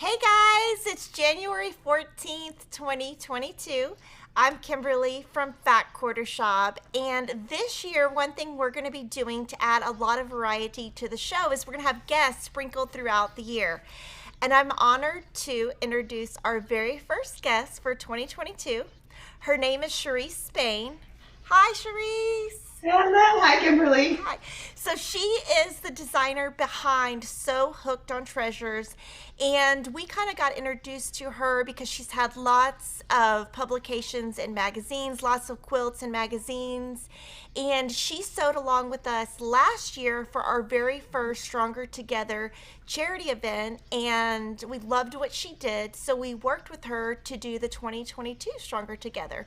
Hey guys, it's January 14th, 2022. I'm Kimberly from Fat Quarter Shop, and this year, one thing we're going to be doing to add a lot of variety to the show is we're going to have guests sprinkled throughout the year. And I'm honored to introduce our very first guest for 2022. Her name is Shereece Spain. Hi, Shereece. Hello, hi Kimberly. Hi. So she is the designer behind So Hooked on Treasures. And we kind of got introduced to her because she's had lots of publications in magazines, lots of quilts in magazines. And she sewed along with us last year for our very first Stronger Together charity event. And we loved what she did. So we worked with her to do the 2022 Stronger Together.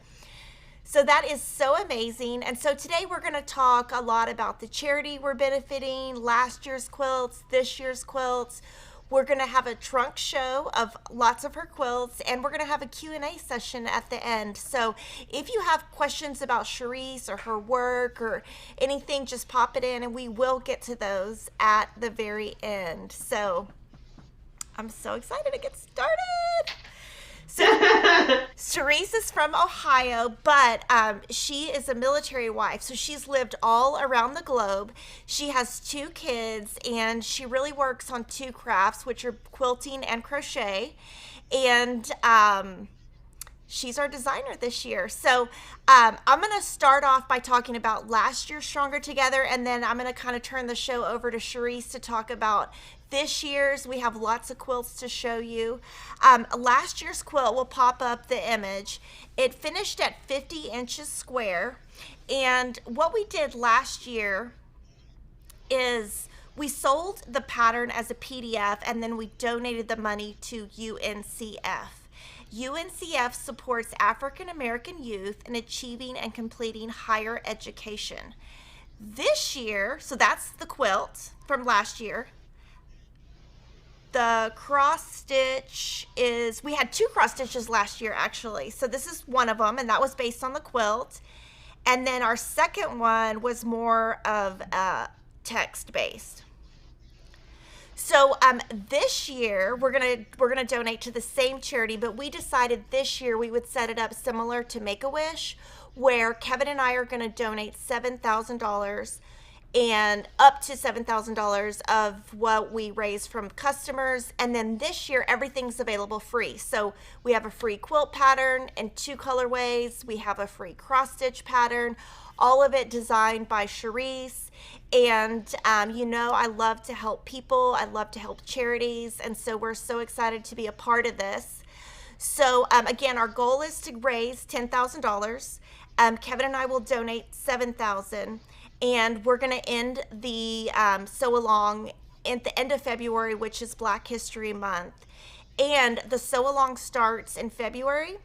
So that is so amazing. And so today we're going to talk a lot about the charity we're benefiting, last year's quilts, this year's quilts. We're going to have a trunk show of lots of her quilts, and we're going to have a Q&A session at the end. So if you have questions about Shereece or her work or anything, just pop it in and we will get to those at the very end. So I'm so excited to get started. So Shereece is from Ohio, but she is a military wife. So she's lived all around the globe. She has two kids, and she really works on two crafts, which are quilting and crochet. And she's our designer this year. So I'm going to start off by talking about last year's Stronger Together, and then I'm going to kind of turn the show over to Shereece to talk about this year's. We have lots of quilts to show you. Last year's quilt will pop up the image. It finished at 50 inches square. And what we did last year is we sold the pattern as a PDF, and then we donated the money to UNCF. UNCF supports African American youth in achieving and completing higher education. This year, so that's the quilt from last year. The cross stitch is, we had two cross stitches last year actually. So this is one of them, and that was based on the quilt. And then our second one was more of text based. So this year we're gonna donate to the same charity, but we decided this year we would set it up similar to Make-A-Wish, where Kevin and I are gonna donate $7,000 and up to $7,000 of what we raise from customers. And then this year, everything's available free. So we have a free quilt pattern in two colorways. We have a free cross stitch pattern, all of it designed by Shereece. And I love to help people. I love to help charities. And so we're so excited to be a part of this. So again, our goal is to raise $10,000. Kevin and I will donate $7,000. And we're going to end the sew along at the end of February, which is Black History Month. And the sew along starts in February.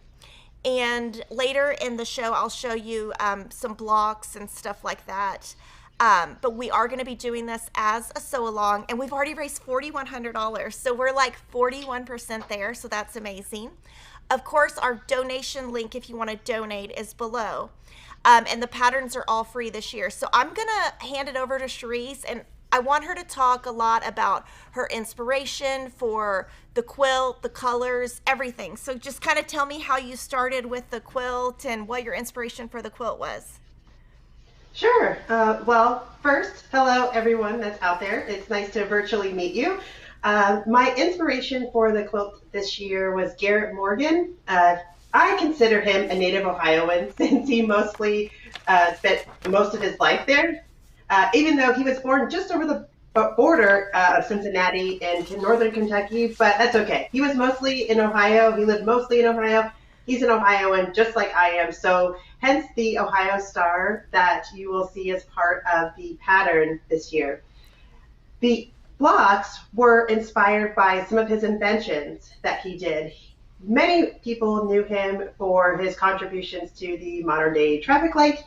And later in the show, I'll show you some blocks and stuff like that. But we are going to be doing this as a sew along, and we've already raised $4,100. So we're like 41% there. So that's amazing. Of course, our donation link, if you want to donate, is below. And the patterns are all free this year. So I'm going to hand it over to Shereece, and I want her to talk a lot about her inspiration for the quilt, the colors, everything. So just kind of tell me how you started with the quilt and what your inspiration for the quilt was. Sure. Well, first, hello everyone that's out there. It's nice to virtually meet you. My inspiration for the quilt this year was Garrett Morgan. I consider him a native Ohioan since he mostly spent most of his life there, even though he was born just over the border of Cincinnati into northern Kentucky, but that's okay. He was mostly in Ohio. He lived mostly in Ohio. He's an Ohioan just like I am, so hence the Ohio star that you will see as part of the pattern this year. The blocks were inspired by some of his inventions that he did. Many people knew him for his contributions to the modern day traffic light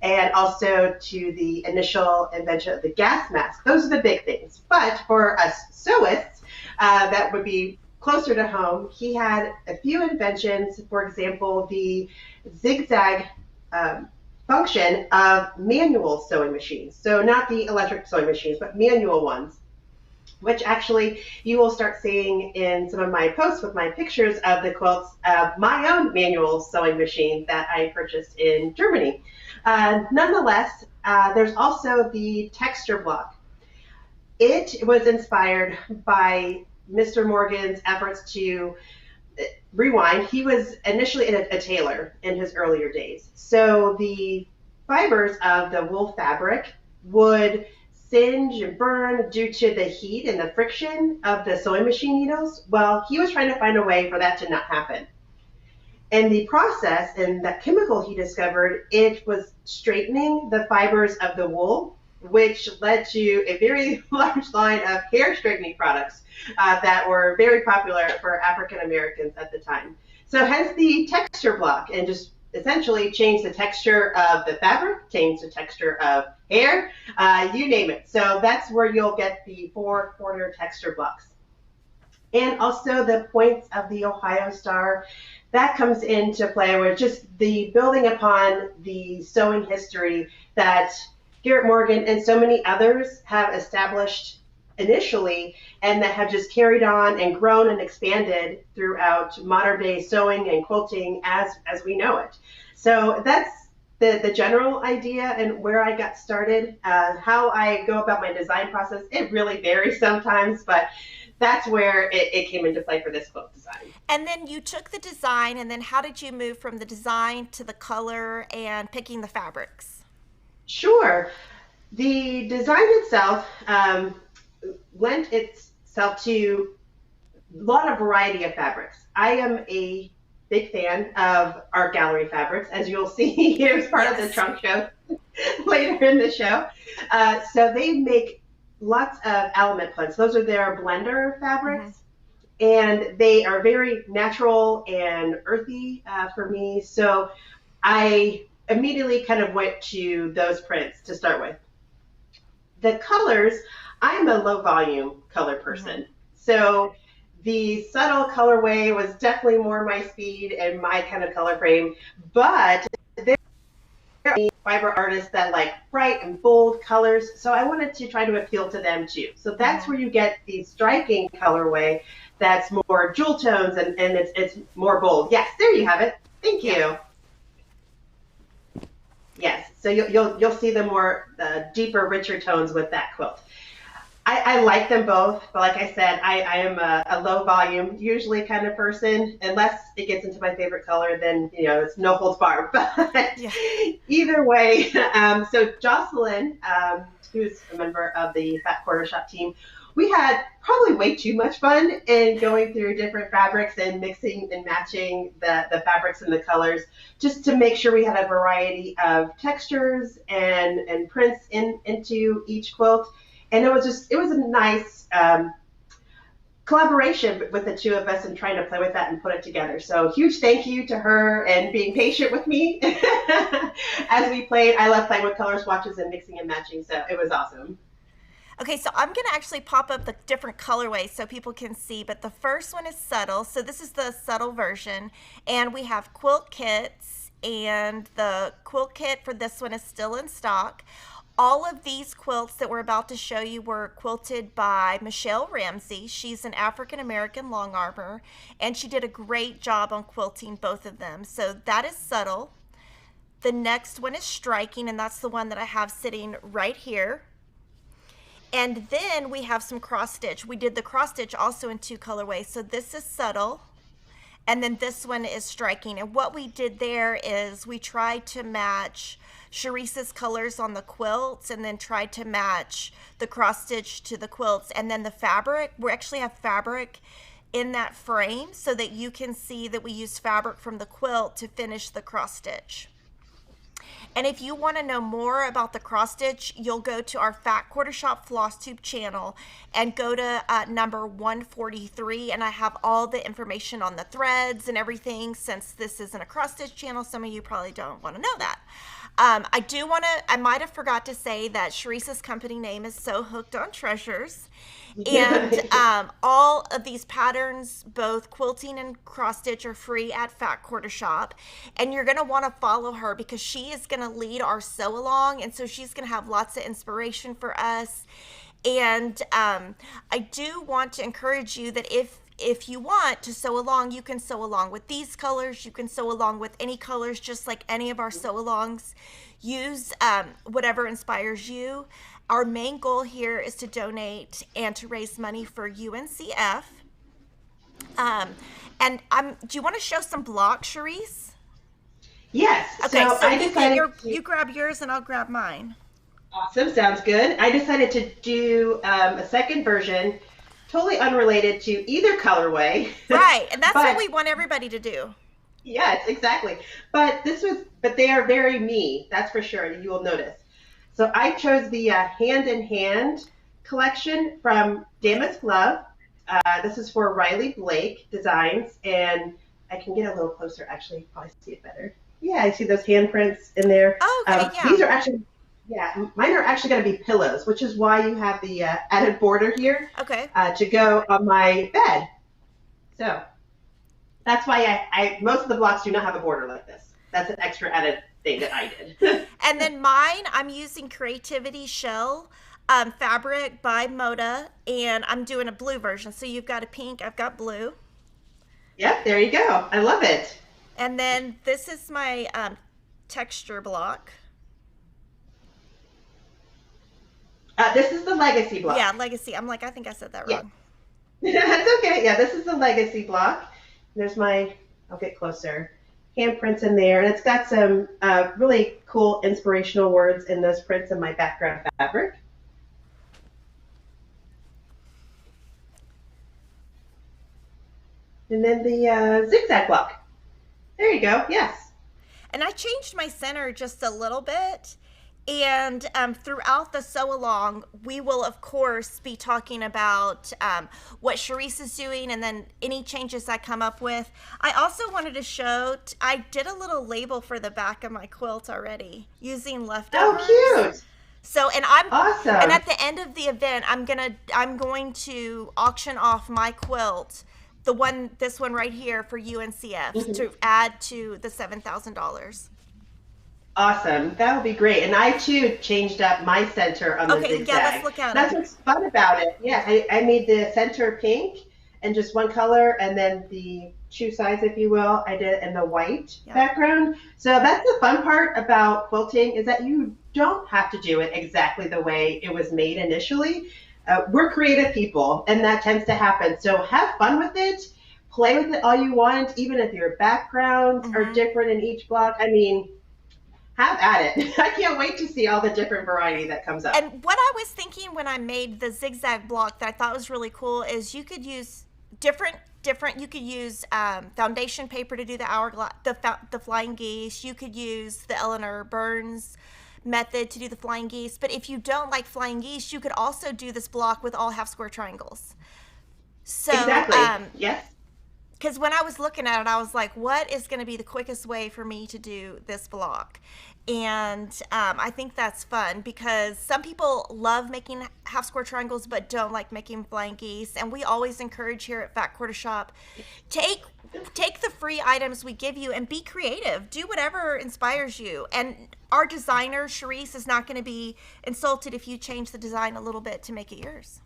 and also to the initial invention of the gas mask. Those are the big things. But for us sewists, that would be closer to home. He had a few inventions, for example, the zigzag function of manual sewing machines. So not the electric sewing machines, but manual ones. which actually you will start seeing in some of my posts with my pictures of the quilts of my own manual sewing machine that I purchased in Germany. Nonetheless, there's also the texture block. It was inspired by Mr. Morgan's efforts to rewind. He was initially a tailor in his earlier days. So the fibers of the wool fabric would singe and burn due to the heat and the friction of the sewing machine needles. Well, he was trying to find a way for that to not happen. And the process and that chemical he discovered, it was straightening the fibers of the wool, which led to a very large line of hair straightening products that were very popular for African Americans at the time. So hence the texture block, and just essentially change the texture of the fabric, change the texture of hair, you name it. So that's where you'll get the four corner texture blocks. And also the points of the Ohio Star, that comes into play with just the building upon the sewing history that Garrett Morgan and so many others have established initially, and that have just carried on and grown and expanded throughout modern day sewing and quilting as we know it. So that's the general idea and where I got started. How I go about my design process, it really varies sometimes, but that's where it came into play for this quilt design. And then you took the design, and then how did you move from the design to the color and picking the fabrics? Sure. The design itself lent itself to a lot of variety of fabrics. I am a big fan of art gallery fabrics, as you'll see here as part of the trunk show later in the show. So they make lots of element blends. Those are their blender fabrics. And they are very natural and earthy for me. So I immediately kind of went to those prints to start with. The colors, I'm a low volume color person. So the subtle colorway was definitely more my speed and my kind of color frame. But there are fiber artists that like bright and bold colors. So I wanted to try to appeal to them too. So that's where you get the striking colorway that's more jewel tones and it's more bold. Yes, there you have it. Thank you. Yes, so you'll see the more deeper, richer tones with that quilt. I like them both, but like I said, I am a low volume, usually kind of person. Unless it gets into my favorite color, then it's no holds barred. But either way, so Jocelyn, who's a member of the Fat Quarter Shop team, we had probably way too much fun in going through different fabrics and mixing and matching the fabrics and the colors, just to make sure we had a variety of textures and prints into each quilt. And it was a nice collaboration with the two of us and trying to play with that and put it together. So huge thank you to her and being patient with me as we played. I love playing with color swatches and mixing and matching, so it was awesome. Okay, so I'm going to actually pop up the different colorways so people can see, but the first one is subtle. So this is the subtle version, and we have quilt kits, and the quilt kit for this one is still in stock. All of these quilts that we're about to show you were quilted by Michelle Ramsay. She's an African-American long armor, and she did a great job on quilting both of them. So that is subtle. The next one is striking, and that's the one that I have sitting right here. And then we have some cross stitch. We did the cross stitch also in two colorways. So this is subtle, and then this one is striking. And what we did there is we tried to match Shereece's colors on the quilts, and then tried to match the cross stitch to the quilts. And then the fabric, we actually have fabric in that frame so that you can see that we used fabric from the quilt to finish the cross stitch. And if you want to know more about the cross stitch, you'll go to our Fat Quarter Shop Floss Tube channel and go to number 143, and I have all the information on the threads and everything. Since this isn't a cross stitch channel, some of you probably don't want to know that. I might have forgot to say that Shereece's company name is So Hooked on Treasures. And all of these patterns, both quilting and cross stitch, are free at Fat Quarter Shop. And you're going to want to follow her because she is going to lead our sew along. And so she's going to have lots of inspiration for us. And I do want to encourage you that if you want to sew along, you can sew along with these colors. You can sew along with any colors, just like any of our sew alongs. Use whatever inspires you. Our main goal here is to donate and to raise money for UNCF. And do you want to show some blocks, Shereece? Yes. Okay, so I decided you grab yours and I'll grab mine. awesome, sounds good. I decided to do a second version, totally unrelated to either colorway. Right, and that's but, what we want everybody to do. Yes, exactly. But they are very me, that's for sure. You will notice. So I chose the Hand in Hand collection from Damask Love. This is for Riley Blake Designs, and I can get a little closer. Actually, probably see it better. Yeah, I see those handprints in there. Oh, okay, yeah. These are actually, yeah, mine are actually going to be pillows, which is why you have the added border here. Okay. To go on my bed. So that's why I most of the blocks do not have a border like this. That's an extra added thing that I did. And then mine, I'm using Creativity Shell fabric by Moda, and I'm doing a blue version. So you've got a pink, I've got blue. Yep, there you go. I love it. And then this is my texture block. This is the Legacy block. Yeah, Legacy. I think I said that wrong. That's okay. Yeah, this is the Legacy block. There's I'll get closer, handprints in there. And it's got some really cool inspirational words in those prints in my background fabric. And then the zigzag block. There you go. Yes. And I changed my center just a little bit. And throughout the sew along, we will, of course, be talking about what Shereece is doing and then any changes I come up with. I also wanted to show, I did a little label for the back of my quilt already using leftovers. Oh, cute. So, and I'm awesome. And at the end of the event, I'm going to auction off my quilt, this one right here for UNCF, to add to the $7,000. Awesome. That would be great. And I, too, changed up my center on the zigzag. Yeah, let's look at That's what's fun about it. Yeah, I made the center pink and just one color, and then the shoe size, if you will, I did in the white background. So that's the fun part about quilting, is that you don't have to do it exactly the way it was made initially. We're creative people, and that tends to happen. So have fun with it. Play with it all you want, even if your backgrounds are different in each block. I mean, have at it. I can't wait to see all the different variety that comes up. And what I was thinking when I made the zigzag block that I thought was really cool is you could use different. You could use foundation paper to do the hourglass, the flying geese. You could use the Eleanor Burns method to do the flying geese. But if you don't like flying geese, you could also do this block with all half square triangles. So exactly. Yes. Because when I was looking at it, I was like, what is going to be the quickest way for me to do this block? And I think that's fun because some people love making half square triangles but don't like making flying geese. And we always encourage here at Fat Quarter Shop, take the free items we give you and be creative. Do whatever inspires you. And our designer, Shereece, is not going to be insulted if you change the design a little bit to make it yours.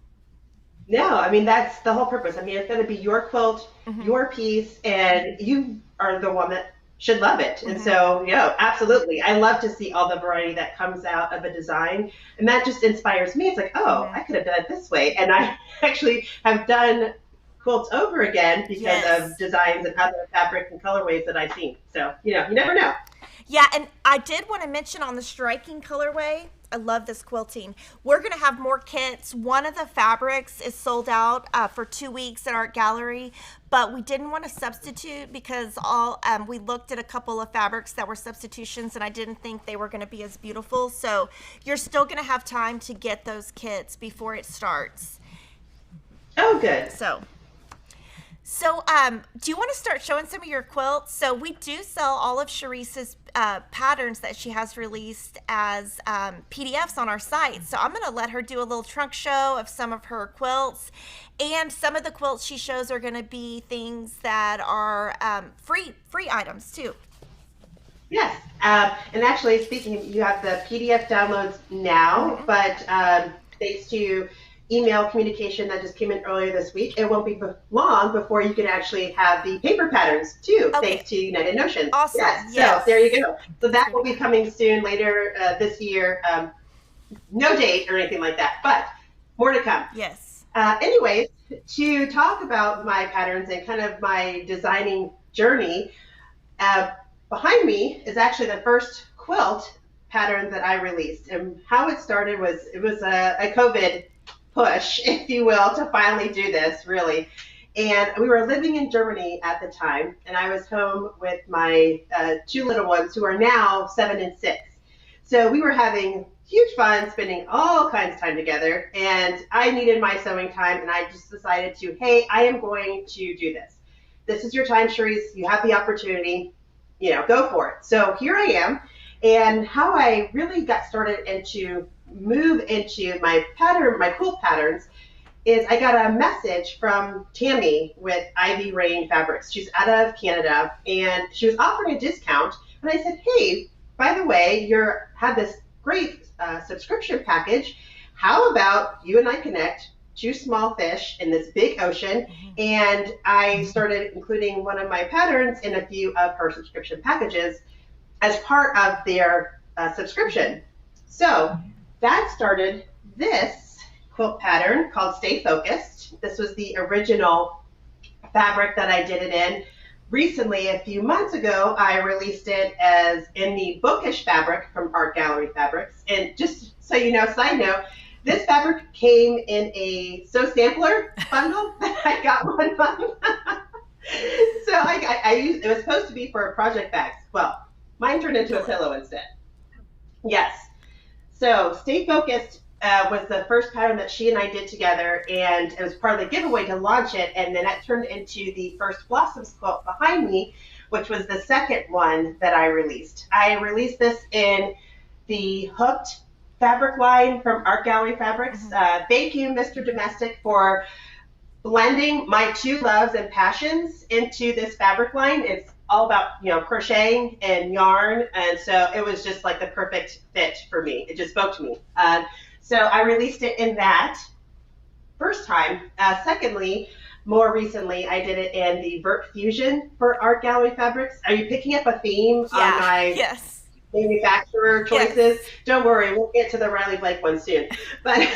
No, I mean, that's the whole purpose. I mean, it's going to be your quilt, your piece, and you are the one that should love it. And so, absolutely. I love to see all the variety that comes out of a design. And that just inspires me. It's like, oh, I could have done it this way. And I actually have done quilts over again because of designs and other fabrics and colorways that I've seen. So, you never know. Yeah, and I did want to mention on the striking colorway, I love this quilting. We're going to have more kits. One of the fabrics is sold out for 2 weeks at Art Gallery, but we didn't want to substitute because we looked at a couple of fabrics that were substitutions, and I didn't think they were going to be as beautiful. So you're still going to have time to get those kits before it starts. Oh, good. So, do you want to start showing some of your quilts? So we do sell all of Shereece's patterns that she has released as PDFs on our site. So I'm going to let her do a little trunk show of some of her quilts. And some of the quilts she shows are going to be things that are free items too. Yes. And actually, speaking, you have the PDF downloads now, but thanks to email communication that just came in earlier this week. It won't be long before you can actually have the paper patterns too, Okay. thanks to United Notions. Awesome. Yes. Yes. So there you go. So that will be coming soon later this year. No date or anything like that, but more to come. Yes. Anyways, to talk about my patterns and kind of my designing journey, behind me is actually the first quilt pattern that I released. And how it started was it was a COVID push, if you will, to finally do this, really. And we were living in Germany at the time, and I was home with my two little ones who are now 7 and 6. So we were having huge fun, spending all kinds of time together, and I needed my sewing time, and I just decided to, hey, I am going to do this. This is your time, Shereece. You have the opportunity, go for it. So here I am, and how I really got started into move into my quilt patterns is I got a message from Tammy with Ivy Rain Fabrics. She's out of Canada, and she was offering a discount, and I said, hey, by the way, you have this great subscription package. How about you and I connect, two small fish in this big ocean? And I started including one of my patterns in a few of her subscription packages as part of their subscription. So that started this quilt pattern called Stay Focused. This was the original fabric that I did it in. Recently, a few months ago, I released it as in the bookish fabric from Art Gallery Fabrics. And just so you know, side note, this fabric came in a sew sampler bundle that I got one month. So I used, it was supposed to be for project bags. Well, mine turned into a pillow instead. Yes. So Stay Focused was the first pattern that she and I did together, and it was part of the giveaway to launch it, and then that turned into the first Blossoms quilt behind me, which was the second one that I released. I released this in the Hooked fabric line from Art Gallery Fabrics. Thank you, Mr. Domestic, for blending my two loves and passions into this fabric line. It's all about, crocheting and yarn, and so it was just like the perfect fit for me. It just spoke to me. So I released it in that first time. Secondly, more recently, I did it in the Vert Fusion for Art Gallery Fabrics. Are you picking up a theme on my manufacturer choices? Yes. Don't worry, we'll get to the Riley Blake one soon. But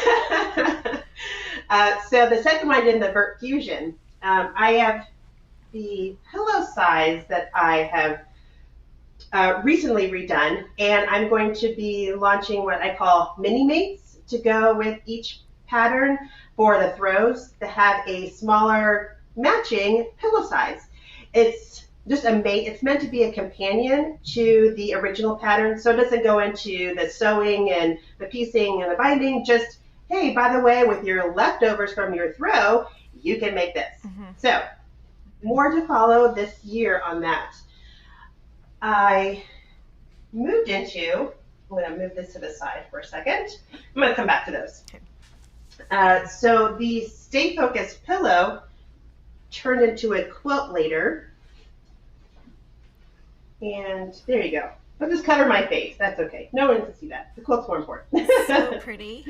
so the second one I did in the Vert Fusion, I have the pillow size that I have recently redone, and I'm going to be launching what I call mini mates to go with each pattern for the throws to have a smaller matching pillow size. It's just a mate. It's meant to be a companion to the original pattern, so it doesn't go into the sewing and the piecing and the binding. Just, hey, by the way, with your leftovers from your throw, you can make this. So more to follow this year on that. I moved into, I'm going to move this to the side for a second. I'm going to come back to those. Okay. So the Stay Focused pillow turned into a quilt later. And there you go. I'll just cover my face. That's okay. No one can see that. The quilt's more important. So pretty.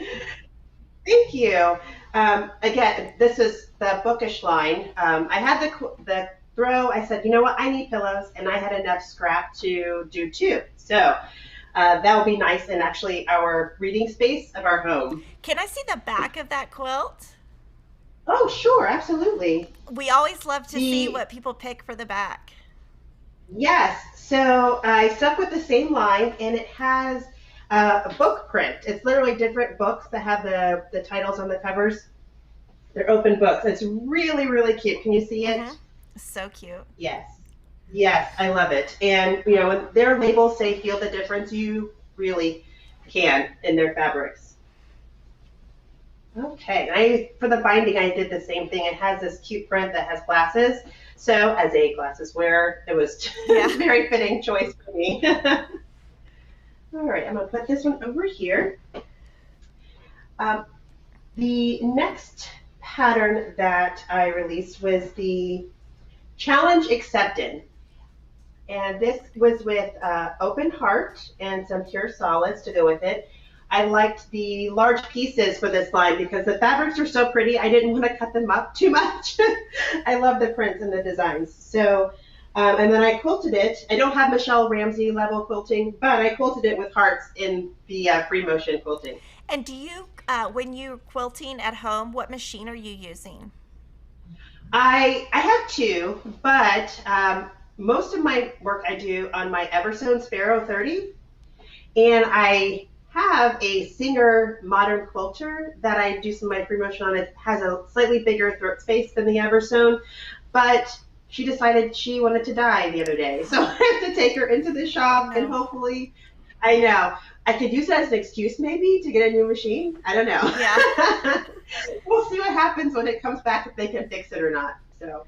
Thank you. Again, this is the bookish line. I had the throw. I said, you know what? I need pillows, and I had enough scrap to do two. So that will be nice in actually our reading space of our home. Can I see the back of that quilt? Oh, sure. Absolutely. We always love to see what people pick for the back. Yes. So I stuck with the same line, and it has a book print. It's literally different books that have the titles on the covers. They're open books. It's really, really cute. Can you see it? So cute. Yes. Yes, I love it. And, when their labels say feel the difference, you really can in their fabrics. Okay. For the binding, I did the same thing. It has this cute print that has glasses. So as a glasses wearer, it was a very fitting choice for me. All right, I'm going to put this one over here. The next pattern that I released was the Challenge Accepted. And this was with Open Heart and some pure solids to go with it. I liked the large pieces for this line because the fabrics are so pretty. I didn't want to cut them up too much. I love the prints and the designs. So, and then I quilted it. I don't have Michelle Ramsay level quilting, but I quilted it with hearts in the free motion quilting. And do you, when you're quilting at home, what machine are you using? I have two, but most of my work I do on my Eversone Sparrow 30, and I have a Singer Modern Quilter that I do some of my free motion on. It has a slightly bigger throat space than the Eversone, but she decided she wanted to die the other day, so I have to take her into the Oh shop and no. hopefully, I know. I could use that as an excuse maybe to get a new machine. I don't Yeah. know. We'll see what happens when it comes back if they can fix it or not. So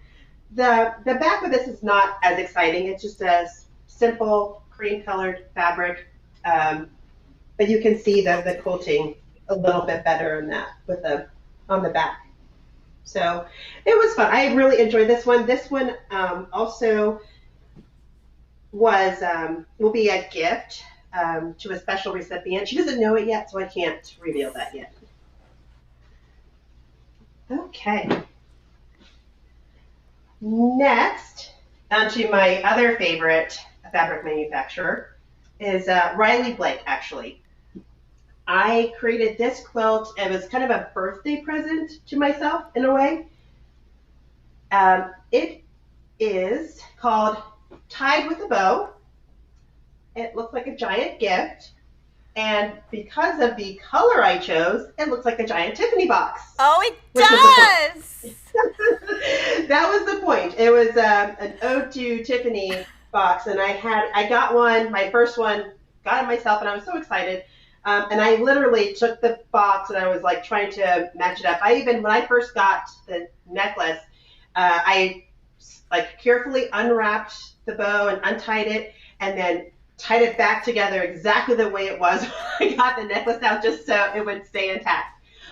the back of this is not as exciting. It's just a simple cream colored fabric, but you can see the quilting a little bit better in that with the on the back. So it was fun. I really enjoyed this one. This one also was will be a gift to a special recipient. She doesn't know it yet, so I can't reveal that yet. Okay. Next, onto my other favorite fabric manufacturer is Riley Blake, actually. I created this quilt. It was kind of a birthday present to myself in a way. It is called Tied with a Bow. It looks like a giant gift. And because of the color I chose, it looks like a giant Tiffany box, Oh, it which was the point. does. That was the point. It was an ode to Tiffany box, and I got one, my first one, got it myself, and I was so excited. And I literally took the box and I was like trying to match it up. When I first got the necklace, I like carefully unwrapped the bow and untied it, and then tied it back together exactly the way it was when I got the necklace out, just so it would stay intact.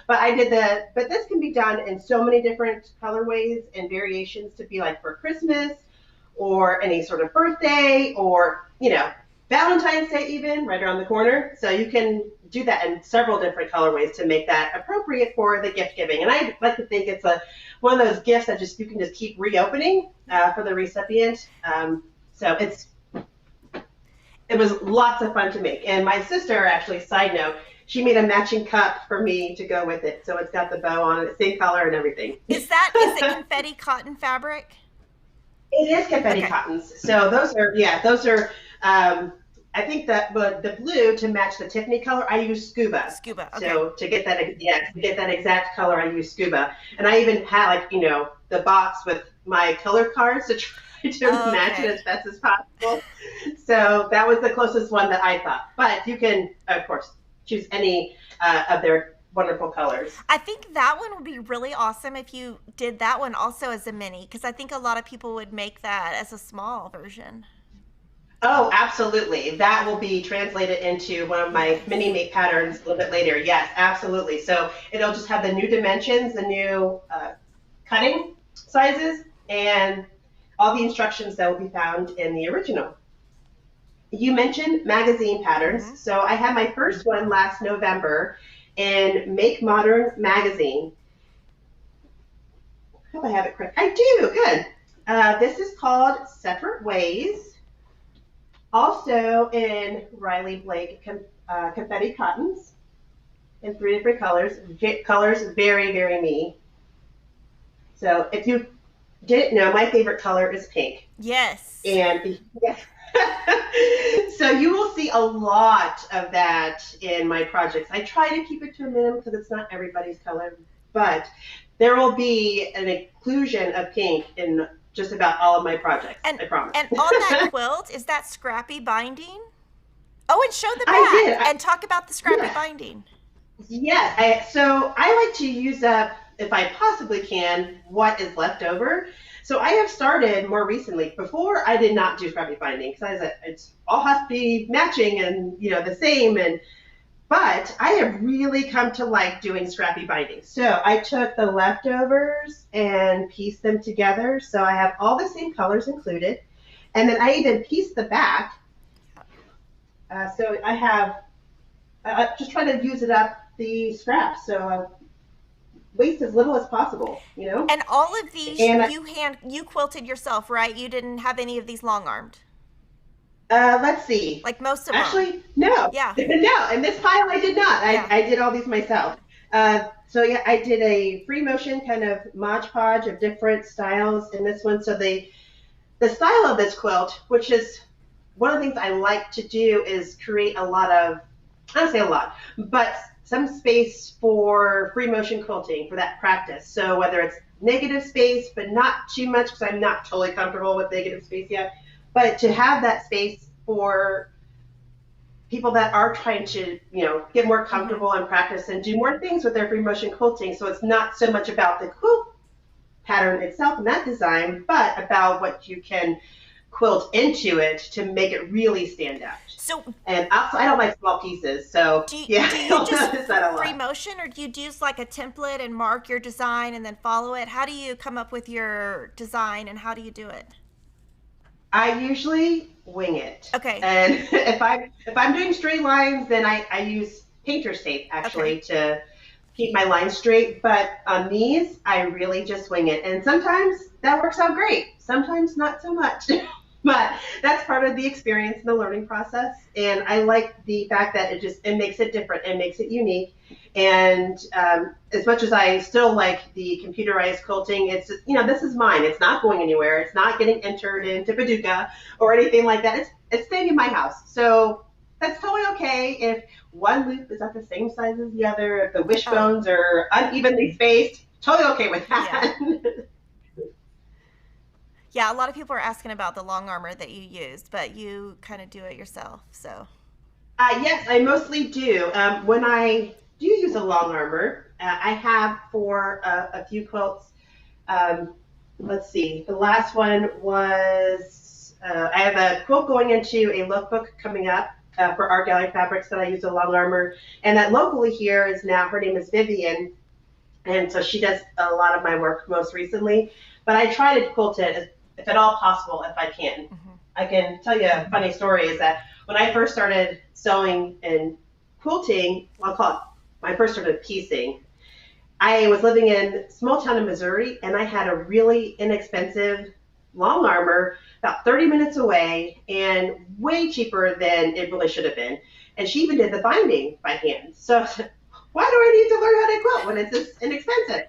But this can be done in so many different colorways and variations to be like for Christmas or any sort of birthday or, Valentine's Day even right around the corner. So you can do that in several different colorways to make that appropriate for the gift giving. And I like to think it's one of those gifts that you can just keep reopening for the recipient. So it was lots of fun to make. And my sister, actually, side note, she made a matching cup for me to go with it. So it's got the bow on it, same color and everything. Is it confetti cotton fabric? It is confetti Okay. cottons. So those are, I think that the blue to match the Tiffany color, I use scuba. Scuba. Okay. So to get that exact color, I use scuba. And I even had the box with my color cards to try to Oh, match it okay. as best as possible. So that was the closest one that I thought. But you can, of course, choose any of their wonderful colors. I think that one would be really awesome if you did that one also as a mini, because I think a lot of people would make that as a small version. Oh, absolutely. That will be translated into one of my mini Yes. make patterns a little bit later. Yes, absolutely. So it'll just have the new dimensions, the new cutting sizes, and all the instructions that will be found in the original. You mentioned magazine patterns. Hmm. So I had my first one last November in Make Modern magazine. I hope I have it correct. I do. Good. This is called Separate Ways. Also in Riley Blake confetti cottons in three different colors. Colors very, very me. So if you didn't know, my favorite color is pink. Yes. And yes. So you will see a lot of that in my projects. I try to keep it to a minimum because it's not everybody's color, but there will be an inclusion of pink in just about all of my projects. And I promise. and on that quilt, is that scrappy binding? Oh, and show the I back did. and talk about the scrappy Yes. binding. Yes. So I like to use up, if I possibly can, what is left over. So I have started more recently. Before I did not do scrappy binding because I said it's all has to be matching and the same. But I have really come to like doing scrappy binding. So I took the leftovers and pieced them together. So I have all the same colors included. And then I even pieced the back. So I have I just try to use it up the scraps, so waste as little as possible, you know. And all of these And you quilted yourself, right? You didn't have any of these long armed, let's see. like most of them. Actually, no, Yeah. no. In this pile, I did not. Yeah. I did all these myself. So yeah, I did a free motion kind of Mod Podge of different styles in this one. So the style of this quilt, which is one of the things I like to do, is create a lot of, I don't say a lot, but some space for free motion quilting for that practice. So whether it's negative space, but not too much because I'm not totally comfortable with negative space yet, but to have that space for people that are trying to, get more comfortable and practice and do more things with their free motion quilting. So it's not so much about the quilt pattern itself and that design, but about what you can quilt into it to make it really stand out. So, and also, I don't like small pieces, so do you I'll just notice that a lot. free motion, or do you use like a template and mark your design and then follow it? How do you come up with your design, and how do you do it? I usually wing it. Okay. And if I'm doing straight lines, then I use painter's tape actually to keep my lines straight. But on these, I really just wing it. And sometimes that works out great. Sometimes not so much. But that's part of the experience and the learning process. And I like the fact that it makes it different and makes it unique. And as much as I still like the computerized quilting, it's, this is mine. It's not going anywhere. It's not getting entered into Paducah or anything like that. It's staying in my house. So that's totally okay if one loop is not the same size as the other, if the wishbones are unevenly spaced. Totally okay with that. Yeah. Yeah, a lot of people are asking about the long armor that you used, but you kind of do it yourself, so. Yes, I mostly do. When I do use a long armor, I have for a few quilts. Let's see, the last one was, I have a quilt going into a lookbook coming up for Art Gallery Fabrics that I use a long armor. And that locally here is now, her name is Vivian, and so she does a lot of my work most recently. But I try to quilt it if at all possible, if I can. I can tell you a funny story is that when I first started sewing and quilting, I'll call it, when I first started piecing, I was living in a small town in Missouri, and I had a really inexpensive long armor about 30 minutes away and way cheaper than it really should have been. And she even did the binding by hand. So why do I need to learn how to quilt when it's this inexpensive?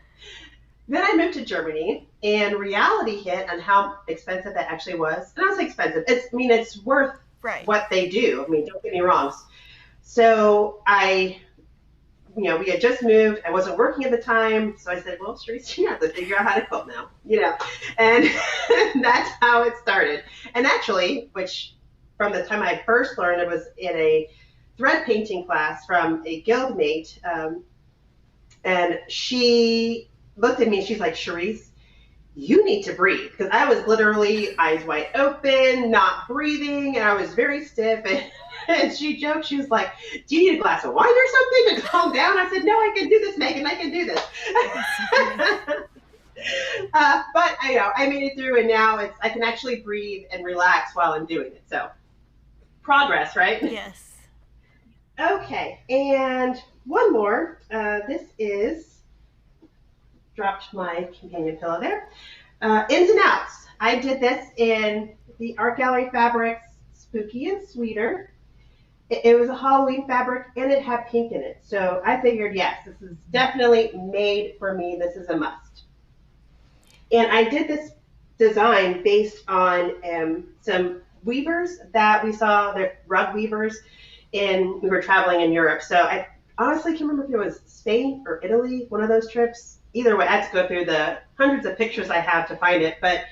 Then I moved to Germany, and reality hit on how expensive that actually was. And I was expensive. It's worth what they do. Don't get me wrong. So we had just moved. I wasn't working at the time. So I said, well, Shereece, you have to figure out how to quilt now, And that's how it started. And actually, which from the time I first learned, it was in a thread painting class from a guildmate. And she looked at me and she's like, Shereece, you need to breathe. Because I was literally eyes wide open, not breathing, and I was very stiff. And she joked, she was like, do you need a glass of wine or something to calm down? I said, no, I can do this, Megan, I can do this. But I made it through, and now I can actually breathe and relax while I'm doing it. So progress, right? Yes. Okay, and one more. This is, dropped my companion pillow there. Ins and outs. I did this in the Art Gallery Fabrics Spooky and Sweeter. It was a Halloween fabric, and it had pink in it. So I figured, yes, this is definitely made for me. This is a must. And I did this design based on some weavers that we saw, the rug weavers, we were traveling in Europe. So I honestly can't remember if it was Spain or Italy, one of those trips. Either way, I had to go through the hundreds of pictures I have to find it, but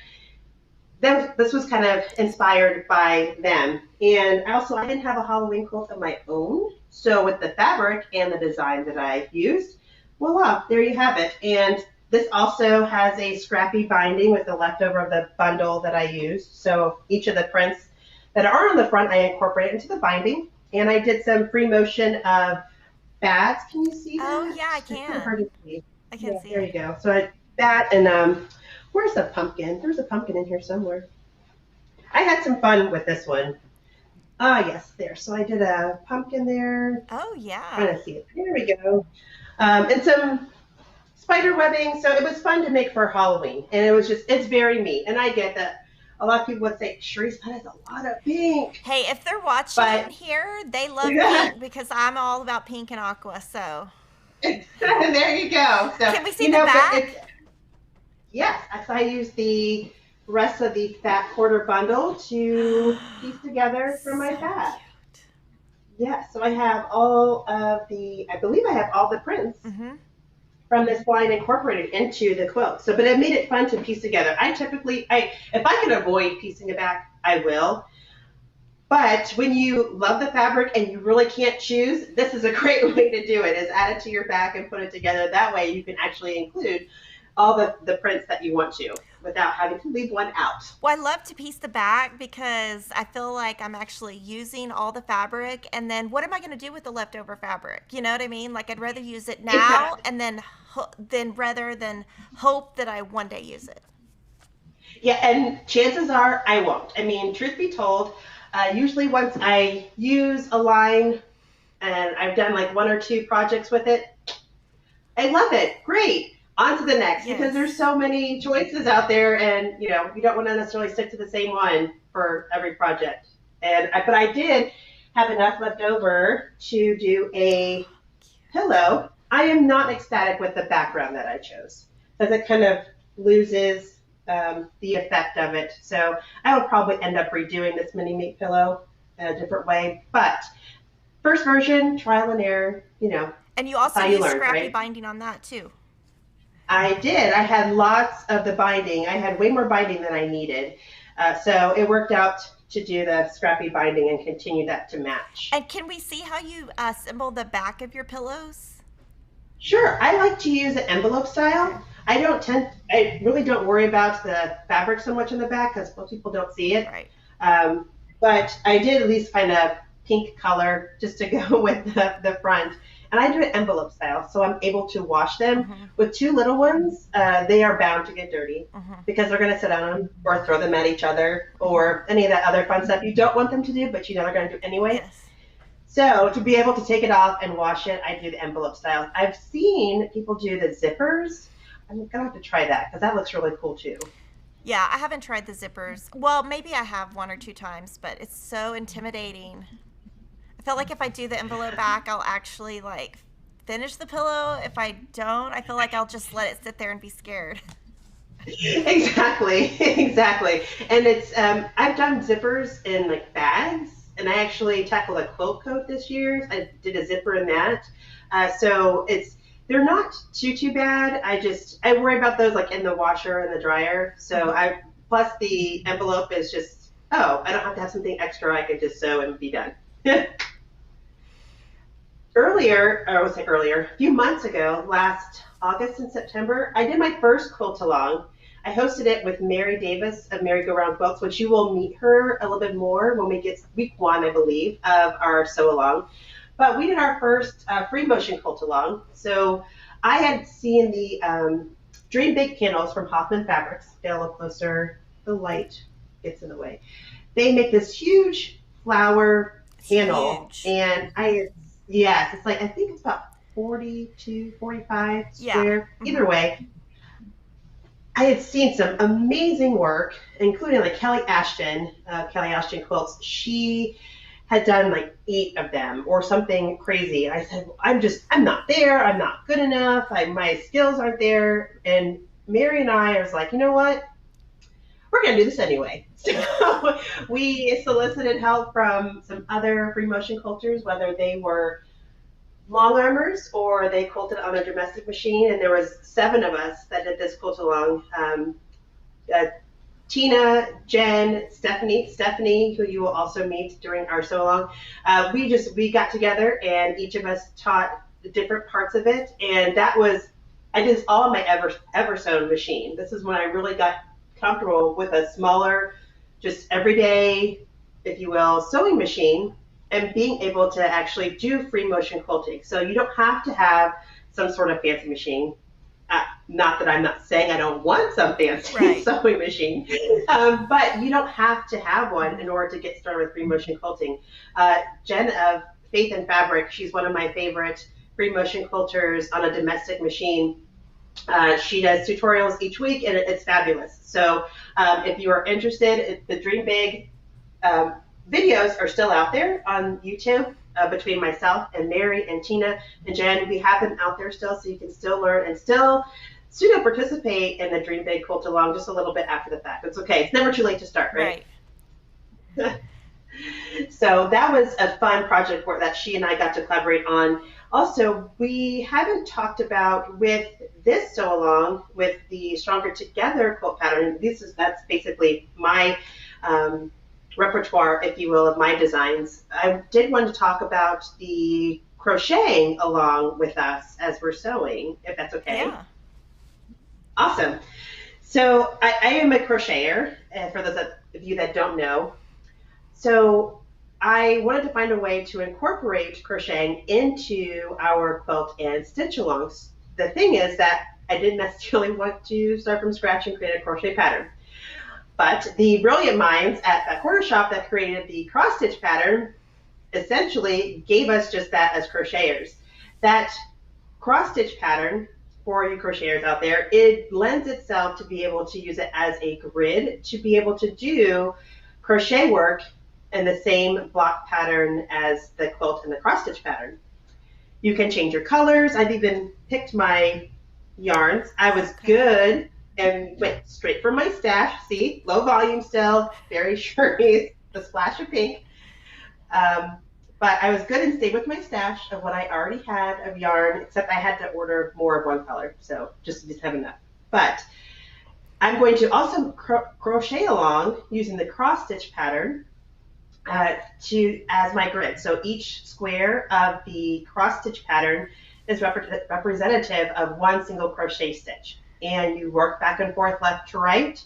this was kind of inspired by them. And also, I didn't have a Halloween quilt of my own, so with the fabric and the design that I used, voila, there you have it. And this also has a scrappy binding with the leftover of the bundle that I used. So each of the prints that are on the front, I incorporate into the binding. And I did some free motion of bats. Can you see that? Oh, yeah, I can. It's hard to see. I can see there it. you go. So that, and where's the pumpkin? There's a pumpkin in here somewhere. I had some fun with this one. Ah, yes, there. So I did a pumpkin there. Oh, yeah. Trying to see it. There we go. And some spider webbing. So it was fun to make for Halloween. And it was just, it's very neat. And I get that a lot of people would say, Shereece, that is a lot of pink. Hey, if they're watching But here, they love pink because I'm all about pink and aqua. So, there you go. So, can we see the but it's, back? yes, so I used the rest of the fat quarter bundle to piece together for my So fat. cute. Yes, so I have all of the, I believe I have all the prints Mm-hmm. from this line incorporated into the quilt. So, but it made it fun to piece together. If I can avoid piecing it back, I will. But when you love the fabric and you really can't choose, this is a great way to do it, is add it to your back and put it together. That way you can actually include all the prints that you want to without having to leave one out. Well, I love to piece the back because I feel like I'm actually using all the fabric. And then what am I going to do with the leftover fabric? You know what I mean? Like, I'd rather use it now Exactly. and then rather than hope that I one day use it. Yeah, and chances are I won't. I mean, truth be told, usually once I use a line and I've done like one or two projects with it, I love it. Great. On to the next because there's Yes. so many choices out there, and you don't want to necessarily stick to the same one for every project. But I did have enough left over to do a pillow. I am not ecstatic with the background that I chose because it kind of loses the effect of it. So I will probably end up redoing this mini meat pillow in a different way. But first version, trial and error, And you that's also how you use learn, scrappy right? binding on that too. I did. I had lots of the binding. I had way more binding than I needed. So it worked out to do the scrappy binding and continue that to match. And can we see how you assemble the back of your pillows? Sure, I like to use an envelope Okay. style. I really don't worry about the fabric so much in the back because most people don't see it. Right. Um, but I did at least find a pink color just to go with the front. And I do it envelope style, so I'm able to wash them. Mm-hmm. With two little ones, they are bound to get dirty Mm-hmm. because they're going to sit on them or throw them at each other or any of that other fun stuff you don't want them to do, but you know they're going to do anyway. Yes. So to be able to take it off and wash it, I do the envelope style. I've seen people do the zippers. I'm gonna have to try that because that looks really cool too. Yeah, I haven't tried the zippers. Well, maybe I have one or two times, but it's so intimidating. I feel like if I do the envelope back, I'll actually like finish the pillow. If I don't, I feel like I'll just let it sit there and be scared. Exactly, exactly. And it's I've done zippers in like bags, and I actually tackled a quilt coat this year. I did a zipper in that, so they're not too bad. I worry about those like in the washer and the dryer. So Hmm. I plus the envelope is just I don't have to have something extra. I could just sew and be done. Earlier, or I would say earlier, a few months ago, last August and September, I did my first quilt along. I hosted it with Mary Davis of Merry Go Round Quilts, which you will meet her a little bit more when we get to week one, I believe, of our sew along. But we did our first free motion quilt along. So I had seen the Dream Big panels from Hoffman Fabrics. Get a little closer. The light gets in the way. They make this huge flower It's panel, huge. and yes, it's like I think it's about 42, 45 Yeah. square. Hmm. Either way, I had seen some amazing work, including like Kelly Ashton quilts. She had done like 8 of them or something crazy. And I said, I'm not there. I'm not good enough. My skills aren't there. And Mary and I was like, you know what? We're going to do this anyway. So we solicited help from some other free motion quilters, whether they were long armors or they quilted on a domestic machine. And there was 7 of us that did this quilt along. Uh, Tina, Jen, Stephanie, who you will also meet during our sew along. We got together and each of us taught the different parts of it, and I did this all on my ever sewn machine. This is when I really got comfortable with a smaller, just everyday, if you will, sewing machine, and being able to actually do free motion quilting. So you don't have to have some sort of fancy machine. Not that I'm not saying I don't want some fancy Right. sewing machine, but you don't have to have one in order to get started with free motion quilting. Jen of Faith and Fabric, she's one of my favorite free motion quilters on a domestic machine. She does tutorials each week, and it's fabulous. So if you are interested, the Dream Big um, videos are still out there on YouTube. Between myself and Mary and Tina and Jen, we have them out there still, so you can still learn and still pseudo participate in the Dream Big Quilt Along just a little bit after the fact. It's okay. It's never too late to start, right? Right. So that was a fun project that she and I got to collaborate on. Also, we haven't talked about with this sew along with the Stronger Together quilt pattern. That's basically my repertoire, if you will, of my designs. I did want to talk about the crocheting along with us as we're sewing, if that's okay. Yeah. Awesome. So I am a crocheter, for those of you that don't know. So I wanted to find a way to incorporate crocheting into our quilt and stitch alongs. The thing is that I didn't necessarily want to start from scratch and create a crochet pattern. But the brilliant minds at that corner shop that created the cross stitch pattern essentially gave us just that as crocheters. That cross stitch pattern, for you crocheters out there, it lends itself to be able to use it as a grid to be able to do crochet work in the same block pattern as the quilt and the cross stitch pattern. You can change your colors. I've even picked my yarns. I was good and went straight from my stash. See, low volume still, very Shereece, the splash of pink. But I was good and stayed with my stash of what I already had of yarn, except I had to order more of one color, so just have enough. But I'm going to also crochet along using the cross stitch pattern as my grid. So each square of the cross stitch pattern is representative of one single crochet stitch. And you work back and forth left to right,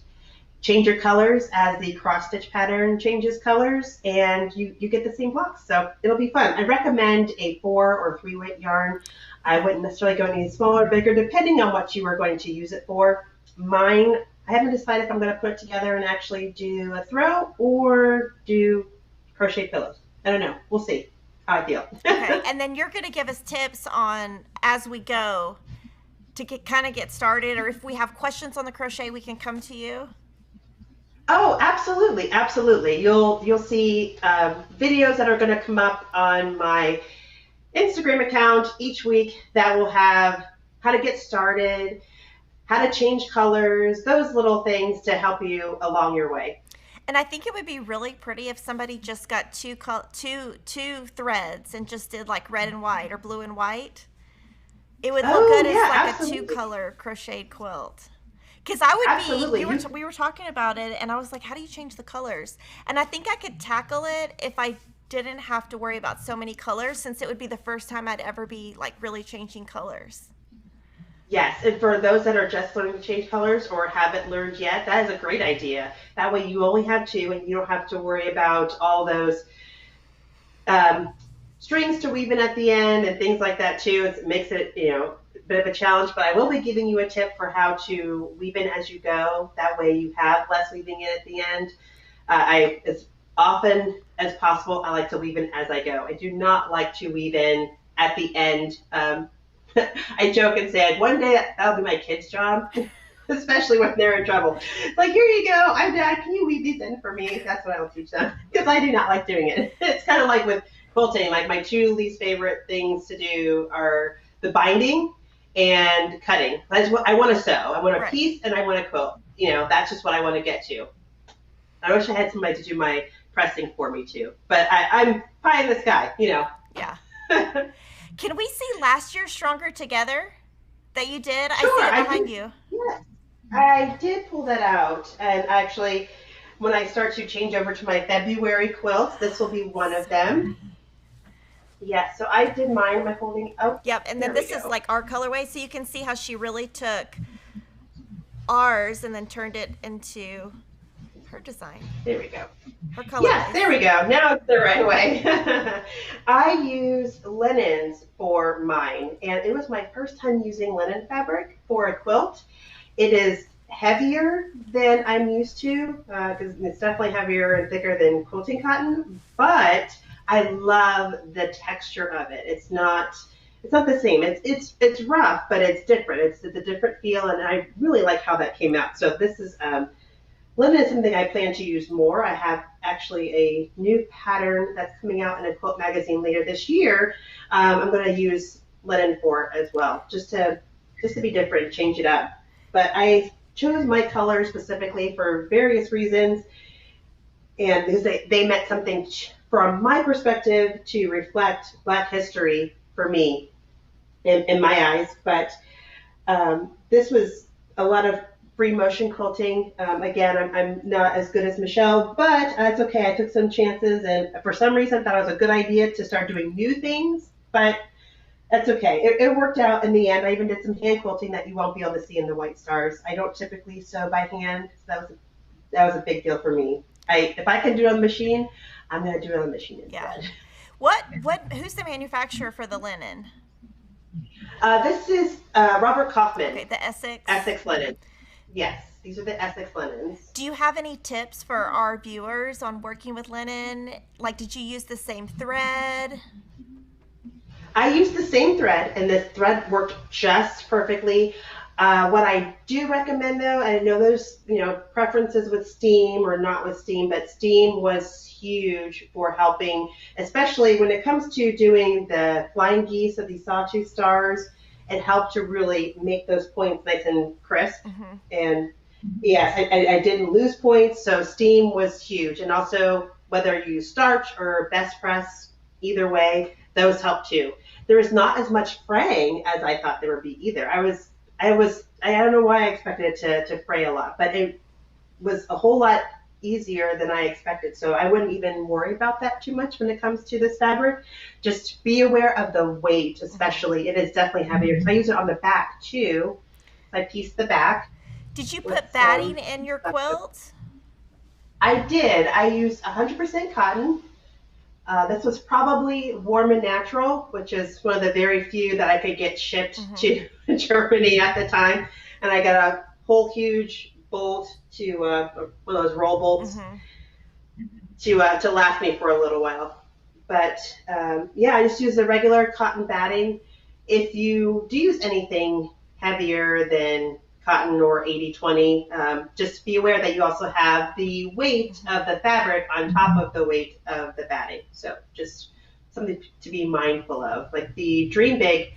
change your colors as the cross stitch pattern changes colors, and you get the same blocks. So it'll be fun. I recommend a 4 or 3 weight yarn. I wouldn't necessarily go any smaller or bigger, depending on what you are going to use it for. Mine, I haven't decided if I'm going to put it together and actually do a throw or do crochet pillows. I don't know. We'll see how I feel. Okay. And then you're going to give us tips on as we go to get started, or if we have questions on the crochet, we can come to you. Oh, absolutely, absolutely. You'll see videos that are going to come up on my Instagram account each week that will have how to get started, how to change colors, those little things to help you along your way. And I think it would be really pretty if somebody just got two threads and just did like red and white or blue and white. It would look good as like absolutely. A 2-color crocheted quilt. Because I would absolutely. We were talking about it, and I was like, how do you change the colors? And I think I could tackle it if I didn't have to worry about so many colors, since it would be the first time I'd ever be like really changing colors. Yes, and for those that are just learning to change colors or haven't learned yet, that is a great idea. That way you only have 2 and you don't have to worry about all those strings to weave in at the end and things like that too. It makes it, a bit of a challenge, but I will be giving you a tip for how to weave in as you go. That way you have less weaving in at the end. As often as possible, I like to weave in as I go. I do not like to weave in at the end. I joke and say, one day that'll be my kid's job, especially when they're in trouble. Like, here you go, I'm dad, can you weave these in for me? That's what I will teach them, because I do not like doing it. It's kind of like with quilting, like my 2 least favorite things to do are the binding and cutting. I want to sew. I want a piece and I want to quilt. That's just what I want to get to. I wish I had somebody to do my pressing for me too, but I'm pie in the sky, Yeah. Can we see last year's Stronger Together that you did? Sure, I see it behind you. Yes, I did pull that out. And actually, when I start to change over to my February quilts, this will be one of them. Yeah, so I did mine. Am I holding? Oh, yep. And then this is like our colorway, so you can see how she really took ours and then turned it into Her design. There we go. Her Yes, there colorways. we go. Now it's the right way. I use linens for mine, and it was my first time using linen fabric for a quilt. It is heavier than I'm used to because it's definitely heavier and thicker than quilting cotton, but I love the texture of it. It's not the same. It's rough, but it's different. It's a different feel, and I really like how that came out. So this is linen is something I plan to use more. I have actually a new pattern that's coming out in a quilt magazine later this year. I'm going to use linen for as well, just to be different, change it up. But I chose my color specifically for various reasons, and because they meant something from my perspective to reflect Black history for me in my eyes. But this was a lot of free motion quilting. Again, I'm not as good as Michelle, but it's okay. I took some chances, and for some reason, I thought it was a good idea to start doing new things. But that's okay. It worked out in the end. I even did some hand quilting that you won't be able to see in the White Stars. I don't typically sew by hand, so that was a big deal for me. If I can do it on the machine, I'm gonna do it on the machine Yeah. instead. Who's the manufacturer for the linen? This is Robert Okay, Kaufman, the Essex. Essex linen. Yes, these are the Essex linens. Do you have any tips for our viewers on working with linen? Like, did you use the same thread? I used the same thread, and the thread worked just perfectly. What I do recommend, though, and I know there's preferences with steam or not with steam, but steam was huge for helping, especially when it comes to doing the flying geese of these sawtooth stars. It helped to really make those points nice and crisp. Mm-hmm. And yes, I didn't lose points, so steam was huge. And also, whether you use starch or best press, either way, those help too. There was not as much fraying as I thought there would be either. I don't know why I expected it to fray a lot, but it was a whole lot easier than I expected. So I wouldn't even worry about that too much when it comes to this fabric. Just be aware of the weight, especially. It is definitely heavier. So I use it on the back too. I piece the back. Did you with put batting in your quilt? I did. I used 100% cotton. This was probably Warm and Natural, which is one of the very few that I could get shipped to Germany at the time. And I got a whole huge bolt to one of those roll bolts to last me for a little while. But yeah, I just use the regular cotton batting. If you do use anything heavier than cotton or 80/20, just be aware that you also have the weight of the fabric on top of the weight of the batting. So just something to be mindful of. Like the Dream Big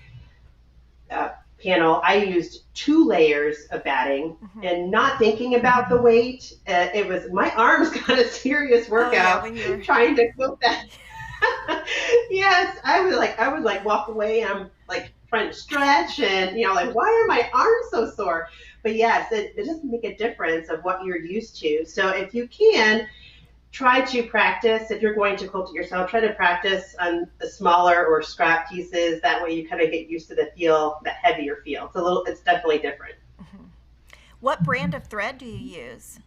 panel, I used 2 layers of batting and not thinking about the weight. It was, my arms got a serious workout trying to quilt that. Yes, I would walk away and I'm like trying to stretch and like, why are my arms so sore? But yes, it does make a difference of what you're used to. So if you can, try to practice. If you're going to quilt it yourself, try to practice on the smaller or scrap pieces. That way you kind of get used to the heavier feel. It's definitely different. What brand of thread do you use?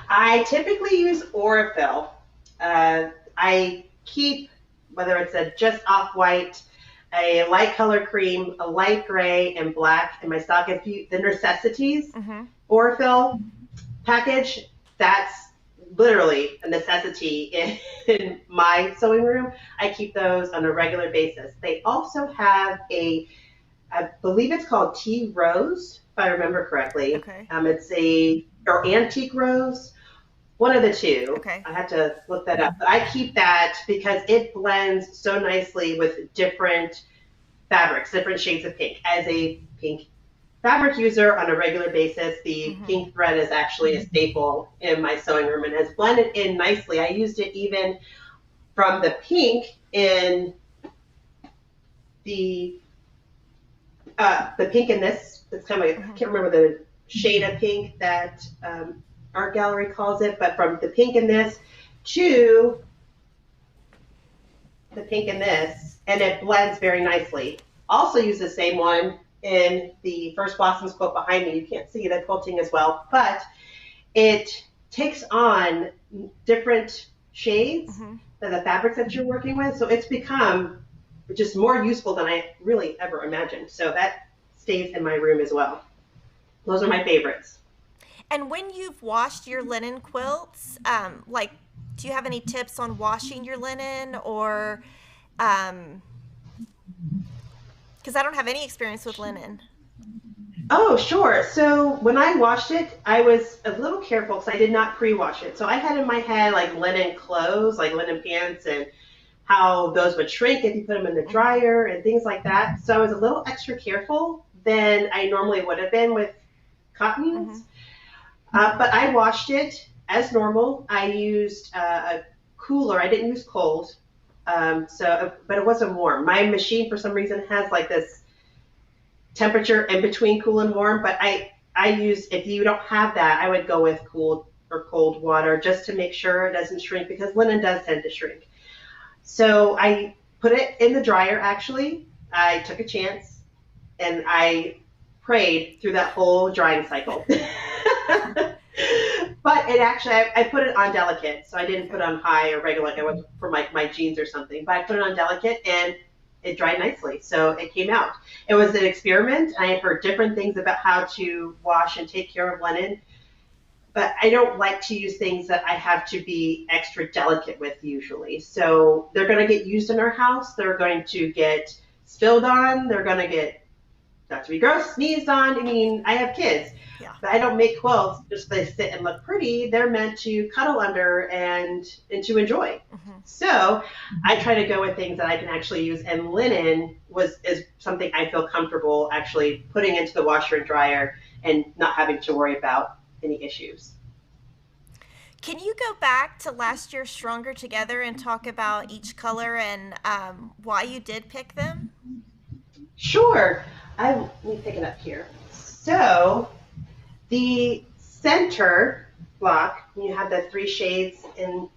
I typically use Aurifil. I keep, whether it's a just off-white, a light color cream, a light gray, and black in my stock. The Necessities Aurifil package, that's literally a necessity in my sewing room. I keep those on a regular basis. They also have I believe it's called Tea Rose, if I remember correctly. Okay. Or Antique Rose, one of the two. Okay. I had to look that up. But I keep that because it blends so nicely with different fabrics, different shades of pink. As a pink fabric user on a regular basis, the pink thread is actually a staple in my sewing room and has blended in nicely. I used it even from the pink in the pink in this. It's kind of I can't remember the shade of pink that Art Gallery calls it, but from the pink in this to the pink in this, and it blends very nicely. Also use the same one in the First Blossoms quilt behind me. You can't see the quilting as well, but it takes on different shades Mm-hmm. than the fabrics that you're working with. So it's become just more useful than I really ever imagined. So that stays in my room as well. Those are my favorites. And when you've washed your linen quilts, like, do you have any tips on washing your linen, or, um, because I don't have any experience with linen. Oh, sure. So when I washed it, I was a little careful because I did not pre-wash it. So I had in my head like linen clothes, like linen pants, and how those would shrink if you put them in the Mm-hmm. dryer and things like that. So I was a little extra careful than I normally would have been with Mm-hmm. cottons. But I washed it as normal. I used a cooler. I didn't use cold. But it wasn't warm. My machine, for some reason, has like this temperature in between cool and warm. But I use, if you don't have that, I would go with cool or cold water just to make sure it doesn't shrink because linen does tend to shrink. So I put it in the dryer. Actually, I took a chance and I prayed through that whole drying cycle. But it actually, I put it on delicate, so I didn't put Okay. it on high or regular like I would for my jeans or something. But I put it on delicate, and it dried nicely, so it came out. It was an experiment. I had heard different things about how to wash and take care of linen, but I don't like to use things that I have to be extra delicate with usually. So they're going to get used in our house. They're going to get spilled on. They're going to get, not to be gross, sneezed on. I mean, I have kids, Yeah. but I don't make quilts just so they sit and look pretty. They're meant to cuddle under and to enjoy. Mm-hmm. So I try to go with things that I can actually use, and linen is something I feel comfortable actually putting into the washer and dryer and not having to worry about any issues. Can you go back to last year's Stronger Together and talk about each color and why you did pick them? Sure. Let me pick it up here. So the center block, you have the three shades in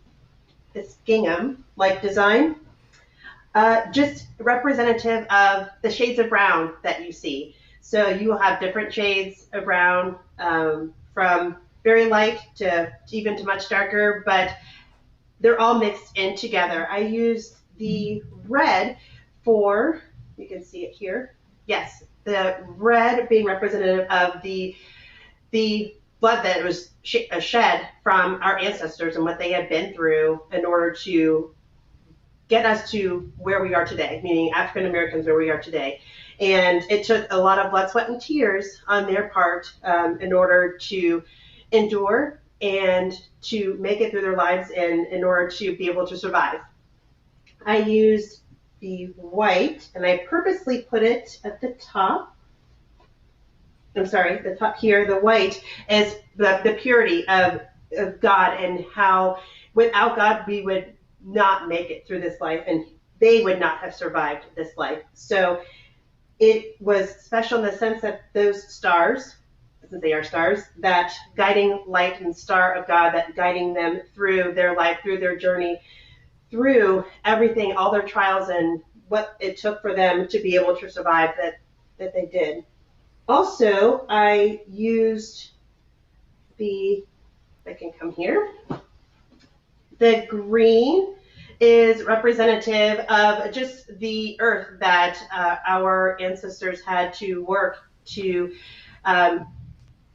this gingham like design, just representative of the shades of brown that you see. So you will have different shades of brown, from very light to even to much darker, but they're all mixed in together. I used the red for, you can see it here. Yes, the red being representative of the blood that was shed from our ancestors and what they had been through in order to get us to where we are today, meaning African Americans where we are today. And it took a lot of blood, sweat, and tears on their part, in order to endure and to make it through their lives and in order to be able to survive. I used the white and I purposely put it at the top. I'm sorry, the top here, the white is the purity of God and how without God we would not make it through this life and they would not have survived this life. So it was special in the sense that those stars, since they are stars, that guiding light and star of God, that guiding them through their life, through their journey, through everything, all their trials and what it took for them to be able to survive that they did. Also, I used the, I can come here, the green is representative of just the earth that our ancestors had to work um,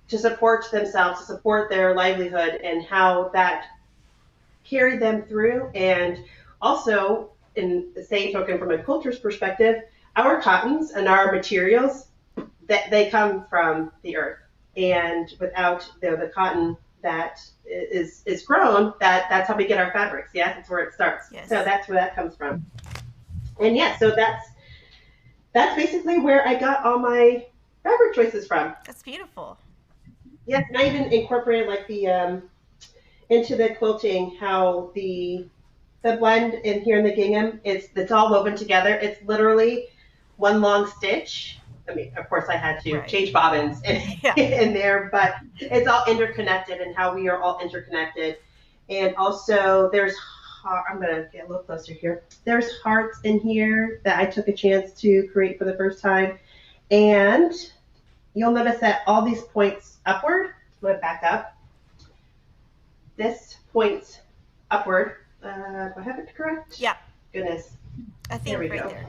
to support themselves, to support their livelihood, and how that carried them through. And also, in the same token, from a culture's perspective, our cottons and our materials that they come from the earth, and without the cotton that is grown, that's how we get our fabrics. Yes, that's where it starts. So Yes. that's where that comes from. And yeah, so that's basically where I got all my fabric choices from. That's beautiful. Yes, and I even incorporated like the into the quilting how the blend in here in the gingham, it's all woven together. It's literally one long stitch. I mean, of course, I had to Right. change bobbins Yeah. in there, but it's all interconnected and how we are all interconnected. And also, I'm going to get a little closer here. There's hearts in here that I took a chance to create for the first time. And you'll notice that all these points upward, I'm going to back up. this points upward. Do I have it correct? Yeah, Goodness. I There we think right go. there.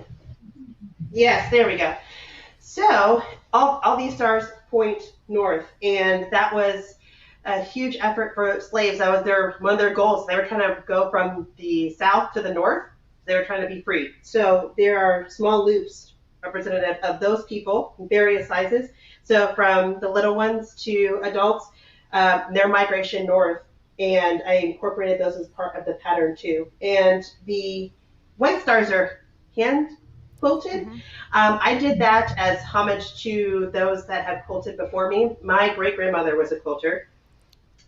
Yes, there we go. So all these stars point north, and that was a huge effort for slaves. That was one of their goals. They were trying to go from the south to the north. They were trying to be free. So there are small loops representative of those people, various sizes. So from the little ones to adults, their migration north, and I incorporated those as part of the pattern too. And the white stars are hand quilted. Mm-hmm. I did that as homage to those that have quilted before me. My great grandmother was a quilter.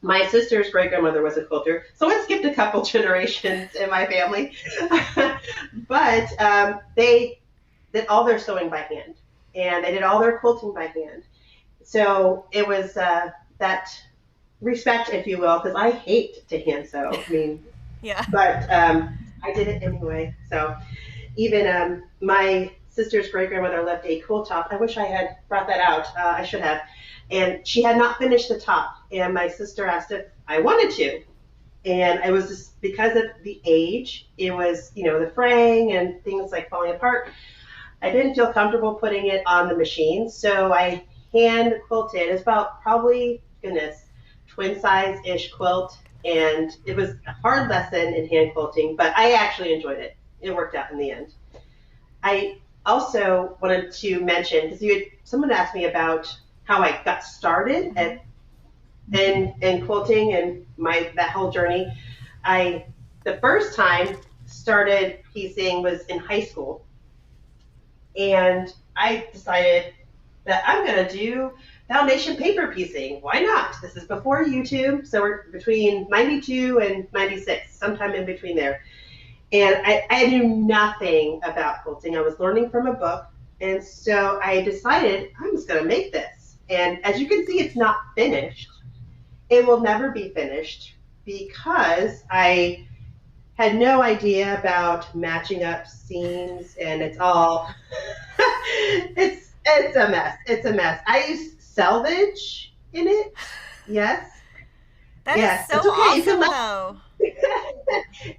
My sister's great grandmother was a quilter, so I skipped a couple generations in my family. But they did all their sewing by hand, and they did all their quilting by hand. So it was that respect, if you will, because I hate to hand sew. I mean, Yeah. but I did it anyway. So even my sister's great grandmother left a quilt top. I wish I had brought that out. I should have. And she had not finished the top. And my sister asked if I wanted to. And it was just because of the age, it was, the fraying and things like falling apart. I didn't feel comfortable putting it on the machine. So I hand quilted. It's about probably, goodness, twin size ish quilt. And it was a hard lesson in hand quilting, but I actually enjoyed it. It worked out in the end. I also wanted to mention, because someone asked me about how I got started in quilting and that whole journey. The first time started piecing was in high school, and I decided that I'm going to do foundation paper piecing. Why not? This is before YouTube, so we're between 92 and 96, sometime in between there. And I knew nothing about quilting. I was learning from a book, and so I decided I'm just going to make this. And as you can see, it's not finished. It will never be finished because I had no idea about matching up seams, and it's all it's a mess. It's a mess. I use selvage in it. Yes. That yes. is so It's okay. You can awesome, though.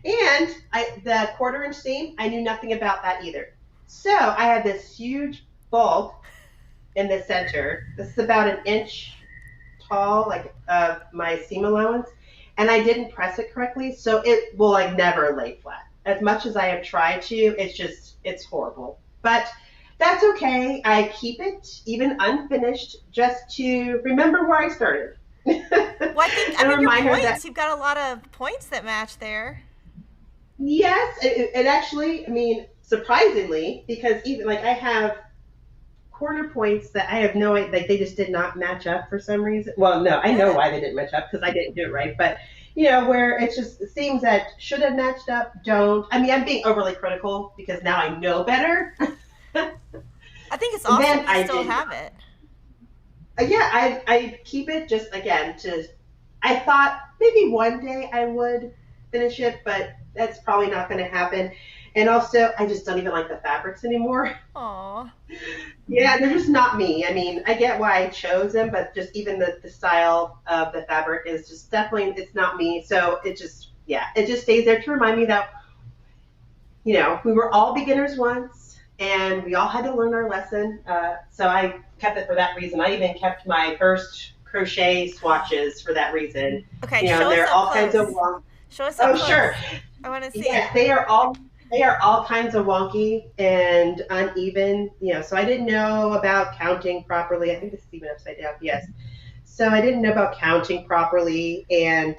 And the 1/4 inch seam, I knew nothing about that either. So I had this huge bulb in the center. This is about an inch tall, like my seam allowance, and I didn't press it correctly, so it will never lay flat. As much as I have tried to, it's horrible. But that's okay. I keep it even unfinished just to remember where I started. Well, I mean, your points, you've got a lot of points that match there. Yes, it actually, I mean, surprisingly, because even I have corner points that I have no idea, they just did not match up for some reason. Well, no, I know why they didn't match up because I didn't do it right. But, where it seems that should have matched up, don't. I mean, I'm being overly critical because now I know better. I think it's awesome you still have it. Yeah, I keep it just, again, I thought maybe one day I would finish it, but that's probably not going to happen. And also, I just don't even like the fabrics anymore. Aww. Yeah, they're just not me. I mean, I get why I chose them, but just even the style of the fabric is just definitely, it's not me. So it just stays there to remind me that, we were all beginners once, and we all had to learn our lesson. So I kept it for that reason. I even kept my first crochet swatches for that reason. Okay, show us up kinds of show us up close. Sure. I want to see. Yes, they are all kinds of wonky and uneven. So I didn't know about counting properly. I think this is even upside down. Yes. So I didn't know about counting properly, and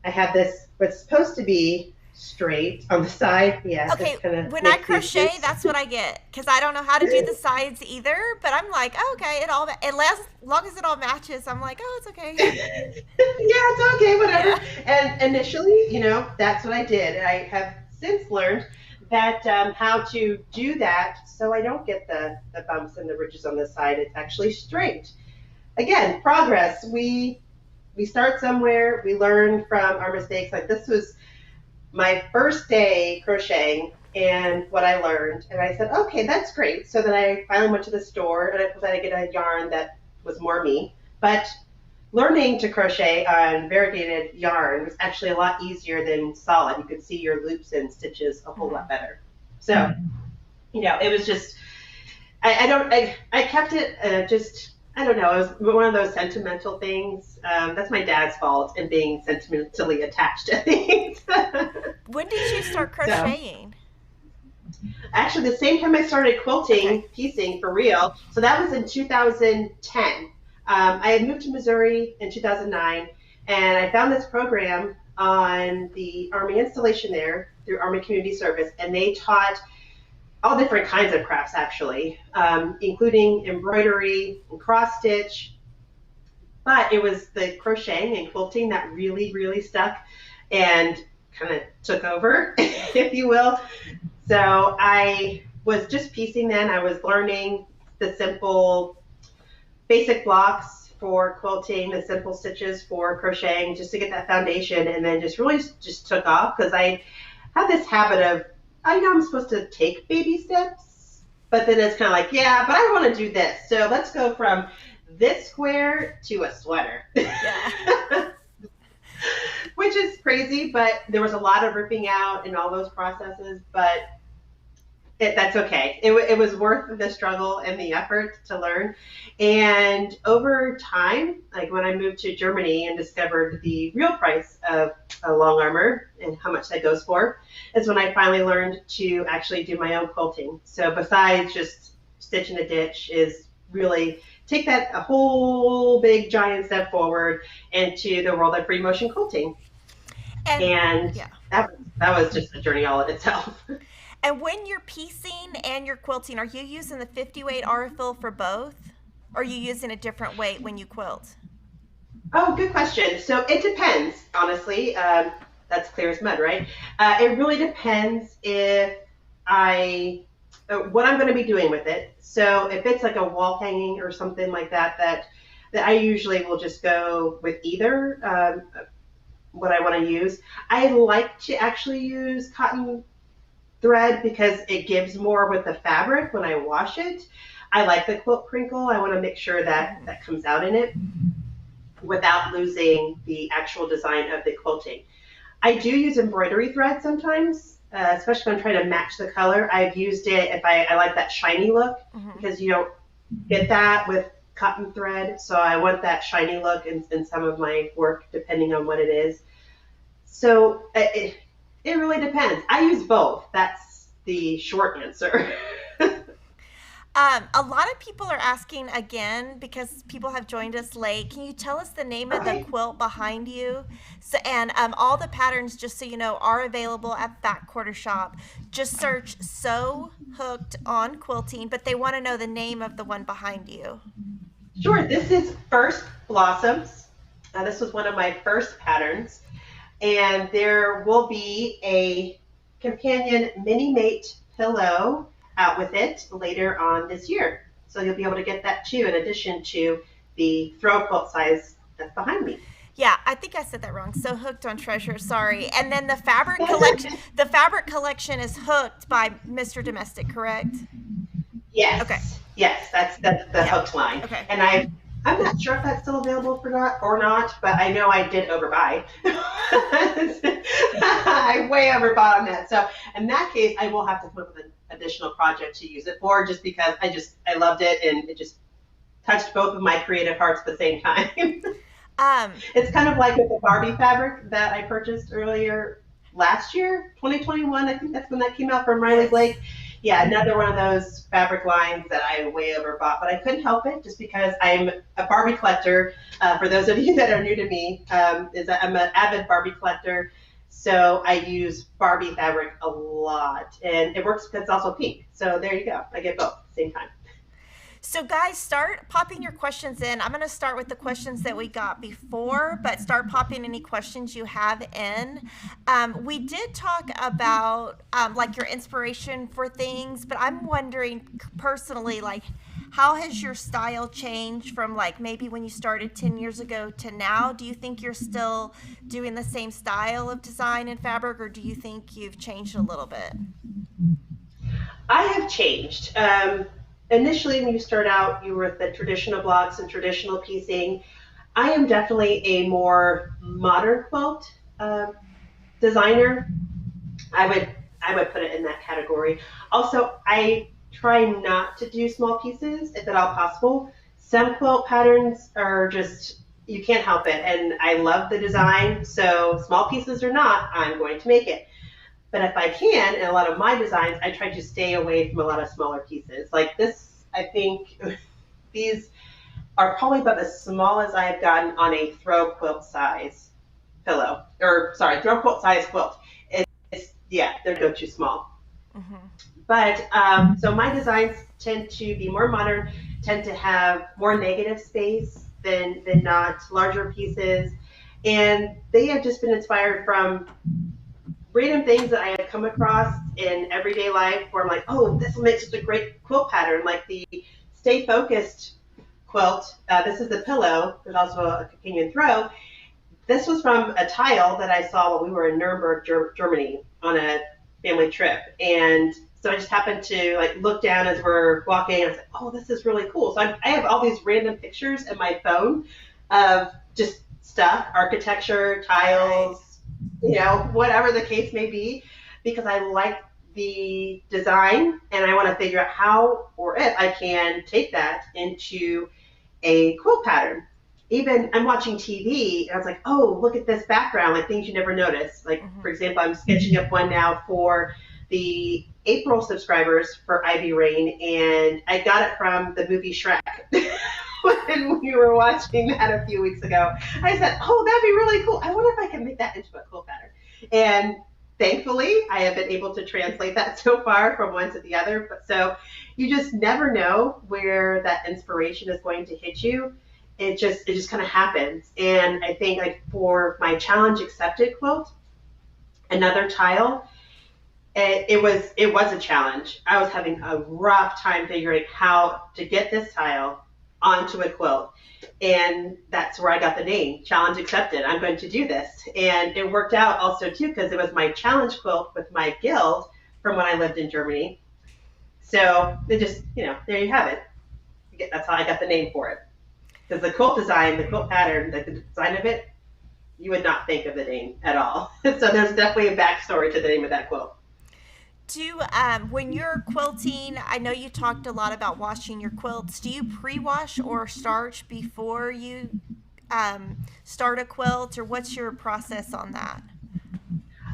I have this what's supposed to be straight on the side. Yeah. Okay, when I crochet, that's what I get because I don't know how to do the sides either. But I'm like, oh, okay, as long as it all matches, I'm like, oh, it's okay. Yeah, it's okay, whatever. Yeah. And initially, that's what I did. I have since learned that how to do that so I don't get the bumps and the ridges on the side. It's actually straight. Again, progress. We start somewhere. We learn from our mistakes. This was my first day crocheting and what I learned. And I said, okay, that's great. So then I finally went to the store and I decided to get a yarn that was more me. But learning to crochet on variegated yarn was actually a lot easier than solid. You could see your loops and stitches a whole lot better. So, it was just, I kept it just, I don't know, it was one of those sentimental things. That's my dad's fault in being sentimentally attached to things. When did you start So, crocheting? actually, the same time I started quilting, Okay. piecing for real, so that was in 2010. I had moved to Missouri in 2009, and I found this program on the Army installation there through Army Community Service, and they taught all different kinds of crafts actually, including embroidery and cross stitch. But it was the crocheting and quilting that really, really stuck and kind of took over, if you will. So I was just piecing then. I was learning the simple basic blocks for quilting, the simple stitches for crocheting, just to get that foundation, and then just really just took off because I have this habit of, I know I'm supposed to take baby steps, but then it's kind of like, yeah, but I want to do this. So let's go from this square to a sweater. Yeah. Which is crazy, but there was a lot of ripping out in all those processes, but that's okay. It was worth the struggle and the effort to learn. And over time, like when I moved to Germany and discovered the real price of a long armor and how much that goes for, is when I finally learned to actually do my own quilting. So besides just stitch in a ditch, is really take that a whole big giant step forward into the world of free motion quilting. And And yeah. that was just a journey all in itself. And when you're piecing and you're quilting, are you using the 50 weight Aurifil for both? Or are you using a different weight when you quilt? Oh, good question. So it depends, honestly. That's clear as mud, right? It really depends if I what I'm going to be doing with it. So if it's like a wall hanging or something like that, that I usually will just go with either what I want to use. I like to actually use cotton thread because it gives more with the fabric when I wash it. I like the quilt crinkle. I want to make sure that that comes out in it without losing the actual design of the quilting. I do use embroidery thread sometimes, especially when I'm trying to match the color. I've used it if I like that shiny look because you don't get that with cotton thread. So I want that shiny look in some of my work depending on what it is. So it really depends. I use both. That's the short answer. A lot of people are asking again because people have joined us late. Can you tell us the name of the Okay. quilt behind you? So, and all the patterns, just so you know, are available at Back Quarter Shop. Just search "So Hooked on Quilting," but they want to know the name of the one behind you. Sure. This is First Blossoms. This was one of my first patterns. And there will be a companion mini mate pillow out with it later on this year. So you'll be able to get that too, in addition to the throw quilt size that's behind me. Yeah, I think I said that wrong. So Hooked on Treasure, sorry. And then the fabric collection is Hooked by Mr. Domestic, correct? Okay. Yes, yes, that's the Yeah. hooked line. Okay. And I'm not sure if that's still available or not, but I know I did overbuy. I way overbought on that. So in that case, I will have to come up with an additional project to use it for, just because I loved it and it just touched both of my creative hearts at the same time. Um, It's kind of like with the Barbie fabric that I purchased earlier last year, 2021. I think that's when that came out from Riley yes. Blake. Yeah, another one of those fabric lines that I way overbought, but I couldn't help it just because I'm a Barbie collector. For those of you that are new to me, is that I'm an avid Barbie collector, so I use Barbie fabric a lot, and it works because it's also pink. So there you go. I get both at the same time. So, guys, start popping your questions in. I'm going to start with the questions that we got before, but start popping any questions you have in. We did talk about like your inspiration for things, but I'm wondering personally, like, how has your style changed from like maybe when you started 10 years ago to now? Do you think you're still doing the same style of design and fabric, or do you think you've changed a little bit? I have changed. Initially, when you start out, you were with the traditional blocks and traditional piecing. I am definitely a more modern quilt uh, designer. I would I would put it in that category. Also, I try not to do small pieces if at all possible. Some quilt patterns are just you can't help it, and I love the design. So small pieces or not, I'm going to make it. But if I can, in a lot of my designs, I try to stay away from a lot of smaller pieces. Like this, I think these are probably about as small as I've gotten on a throw quilt size pillow, or sorry, throw quilt size quilt. Yeah, they're go too small. Hmm. But so my designs tend to be more modern, tend to have more negative space than not larger pieces, and they have just been inspired from random things that I have come across in everyday life where I'm like, oh, this will make such a great quilt pattern, like the Stay Focused quilt. This is the pillow. There's also a companion throw. This was from a tile that I saw when we were in Nuremberg, Germany, on a family trip, and so I just happened to like look down as we're walking. I was like, "Oh, this is really cool." So I have all these random pictures in my phone of just stuff, architecture, Right. tiles, whatever the case may be, because I like the design and I want to figure out how or if I can take that into a quilt pattern. Even I'm watching TV and I was like, oh, look at this background, like things you never notice. Like, Hmm. for example, I'm sketching up one now for the April subscribers for Ivy Rain, and I got it from the movie Shrek. When we were watching that a few weeks ago, I said, oh, that'd be really cool. I wonder if I can make that into a quilt pattern. And thankfully, I have been able to translate that so far from one to the other. But so you just never know where that inspiration is going to hit you. It just kind of happens. And I think like for my challenge accepted quilt, another tile, it was a challenge. I was having a rough time figuring how to get this tile onto a quilt. And that's where I got the name, Challenge Accepted. I'm going to do this. And it worked out also too because it was my challenge quilt with my guild from when I lived in Germany. So it just, there you have it. That's how I got the name for it. Because the quilt design, the quilt pattern, the design of it, you would not think of the name at all. So there's definitely a backstory to the name of that quilt. Do when you're quilting, I know you talked a lot about washing your quilts. Do you pre-wash or starch before you start a quilt, or what's your process on that?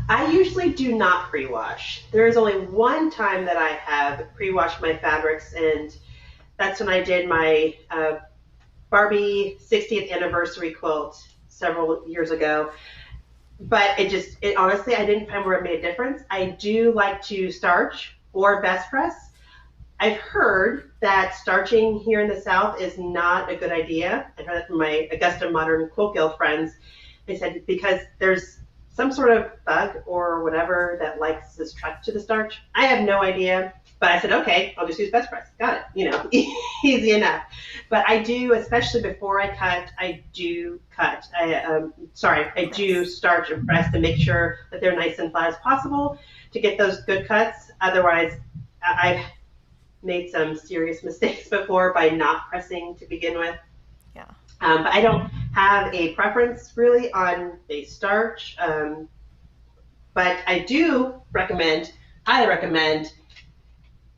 I usually do not pre-wash. There is only one time that I have pre-washed my fabrics, and that's when I did my Barbie 60th anniversary quilt several years ago. But it honestly, I didn't find where it made a difference. I do like to starch or best press. I've heard that starching here in the South is not a good idea. I've heard that from my Augusta Modern Quilt Guild friends. They said because there's some sort of bug or whatever that likes to attract to the starch. I have no idea, but I said, okay, I'll just use best press. Got it. Easy enough. But I do, especially before I cut, I do cut. I do Press. starch and press to make sure that they're nice and flat as possible to get those good cuts. Otherwise, I've made some serious mistakes before by not pressing to begin with. Yeah. But I don't have a preference really on a starch. But I do highly recommend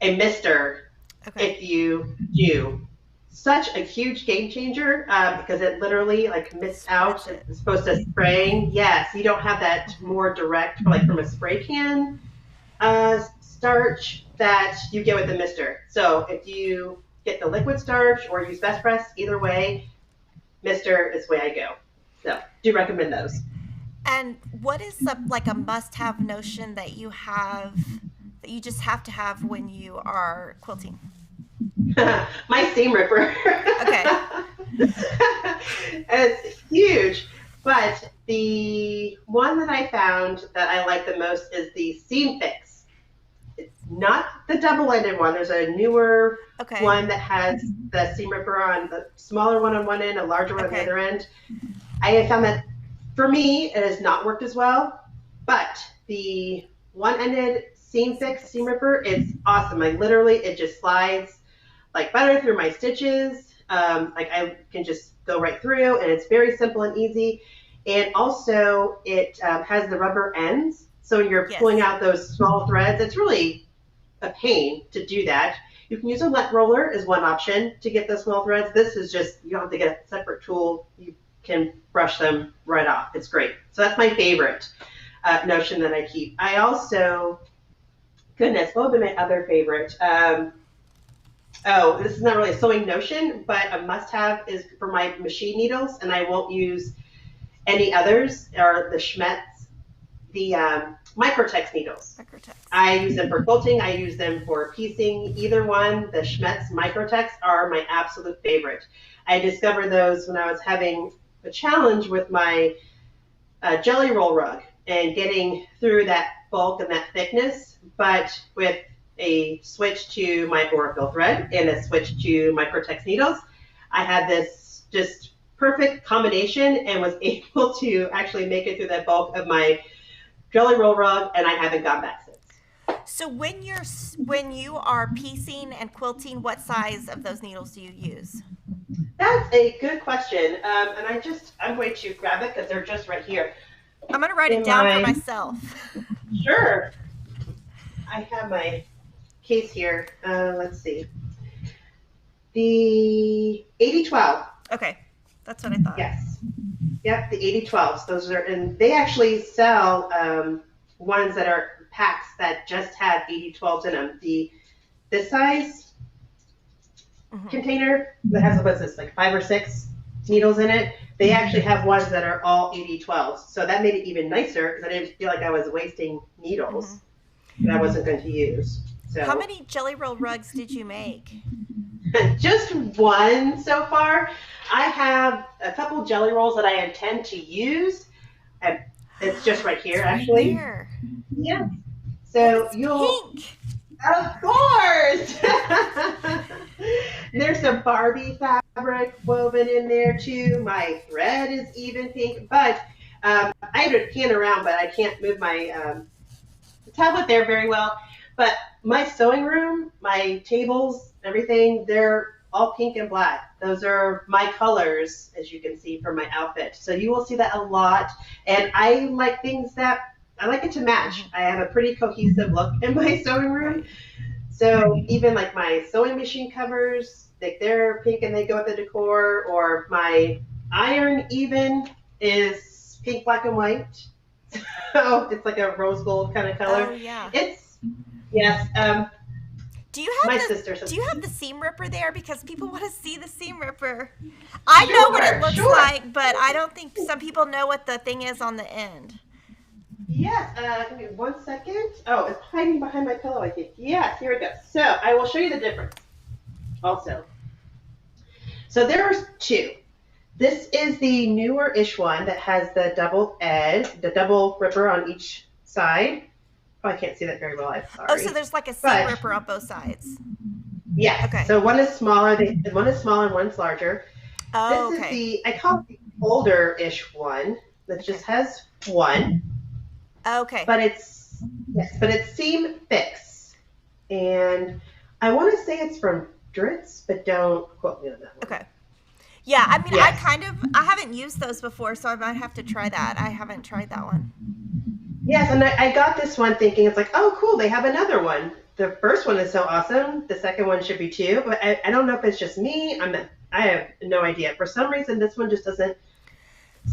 a mister Okay. if you do. Such a huge game changer because it literally like mists out. Spreads it. It's supposed to spraying. Yes, you don't have that Hmm. more direct like from a spray can starch that you get with the mister. So if you get the liquid starch or use best press, either way, mister is the way I go. So do recommend those. And what is like a must-have notion that you have that you just have to have when you are quilting? My seam ripper. Okay. It's huge. But the one that I found that I like the most is the seam fix. It's not the double-ended one. There's a newer Okay. one that has the seam ripper on the smaller one on one end, a larger one on the Okay. other end. I have found that for me, it has not worked as well. But the one-ended seam Seam fix seam fix. ripper, it's awesome. Like literally, it just slides like butter through my stitches. Like I can just go right through, and it's very simple and easy. And also, it has the rubber ends. So when you're pulling Yes. out those small threads, it's really a pain to do that. You can use a wet roller as one option to get the small threads. This is just, you don't have to get a separate tool. You can brush them right off. It's great. So that's my favorite notion that I keep. I also, goodness, what would be my other favorite? Oh, this is not really a sewing notion, but a must-have is for my machine needles, and I won't use any others, or the Schmetz, the Microtex needles. Microtext. I use them for quilting. I use them for piecing. Either one, the Schmetz Microtex are my absolute favorite. I discovered those when I was having a challenge with my jelly roll rug and getting through that bulk and that thickness, but with a switch to my Oracle thread and a switch to Microtex needles, I had this just perfect combination and was able to actually make it through that bulk of my jelly roll rug, and I haven't gone back since. So when you are piecing and quilting, what size of those needles do you use? That's a good question, and I'm going to grab it because they're just right here. I'm going to write it down for myself. Sure. I have my case here. Let's see. The 8012. Okay, that's what I thought. Yes. Yep, the 8012s. Those are, and they actually sell ones that are packs that just have 8012s in them. This size container that has, what's this, like 5 or 6 needles in it, they actually have ones that are all 8012s. So that made it even nicer because I didn't feel like I was wasting needles that I wasn't going to use. So how many jelly roll rugs did you make? Just one so far. I have a couple jelly rolls that I intend to use. And it's just right here, actually. Right there. Yeah. So it's you'll. Pink. Of course. There's some Barbie fabric woven in there too. My thread is even pink, but I had to pan around, but I can't move my tablet there very well. But my sewing room, my tables, everything, they're all pink and black. Those are my colors, as you can see from my outfit. So you will see that a lot. And I like I like it to match. I have a pretty cohesive look in my sewing room. So even like my sewing machine covers, like they're pink and they go with the decor, or my iron even is pink, black, and white. So it's like a rose gold kind of color. Oh, yeah. Yes. Do you have Do you have the seam ripper there? Because people want to see the seam ripper. I know what it looks like, but I don't think some people know what the thing is on the end. Yes. Give me 1 second. Oh, it's hiding behind my pillow, I think. Yes, here we go. So I will show you the difference also. So there's two. This is the newer-ish one that has the double ripper on each side. Oh, I can't see that very well. I'm sorry. Oh, so there's like a seam ripper on both sides. Yes. Okay. So one is smaller. One is smaller and one's larger. Oh, this okay. is I call it the older-ish one that just has one. Okay. But it's seam fix, and I want to say it's from Dritz, but don't quote me on that one. Okay. Yeah, I mean, Yes. I haven't used those before, so I might have to try that. I haven't tried that one. Yes, and I got this one thinking it's like, oh, cool, they have another one. The first one is so awesome. The second one should be too, but I don't know if it's just me. I have no idea. For some reason, this one just doesn't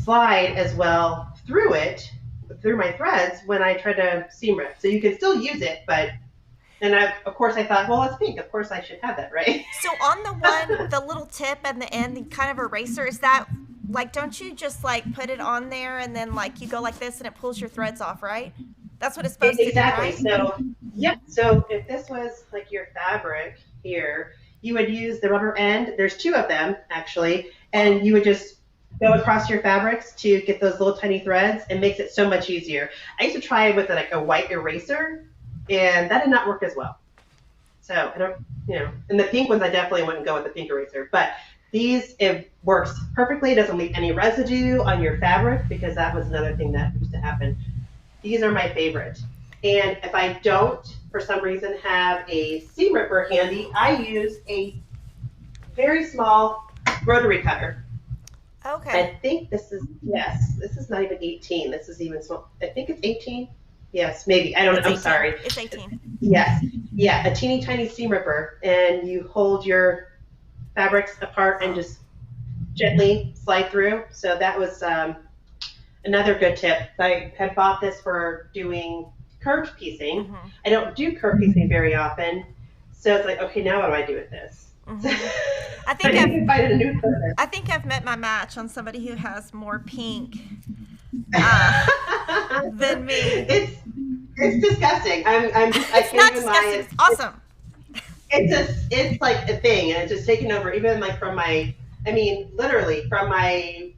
slide as well through my threads when I try to seam rip. So you can still use it, and of course I thought, well, it's pink. Of course I should have that, right? So on the one, the little tip and the end, the kind of eraser, is that like, don't you just like put it on there and then like you go like this and it pulls your threads off, right? That's what it's supposed to do, right? So, yep. So if this was like your fabric here, you would use the rubber end. There's two of them actually, and you would just go across your fabrics to get those little tiny threads. It makes it so much easier. I used to try it with like a white eraser, and that did not work as well. So I don't, and the pink ones I definitely wouldn't go with the pink eraser, but these, it works perfectly. It doesn't leave any residue on your fabric, because that was another thing that used to happen. These are my favorite. And if I don't, for some reason, have a seam ripper handy, I use a very small rotary cutter. Okay. I think this is, yes, this is not even 18. This is even small. I think it's 18. Yes, maybe. I don't know. It's I'm 18. sorry. It's 18. Yes. Yeah, a teeny tiny seam ripper. And you hold your fabrics apart and just gently slide through. So that was another good tip. I had bought this for doing curved piecing. Mm-hmm. I don't do curved piecing very often. So it's like, okay, now what do I do with this? Mm-hmm. I I think need to find a new purpose. I think I've met my match on somebody who has more pink than me. It's disgusting. I It's can't not even disgusting. lie. It's awesome. It's like a thing, and it's just taken over. Even like from my, I mean, literally from my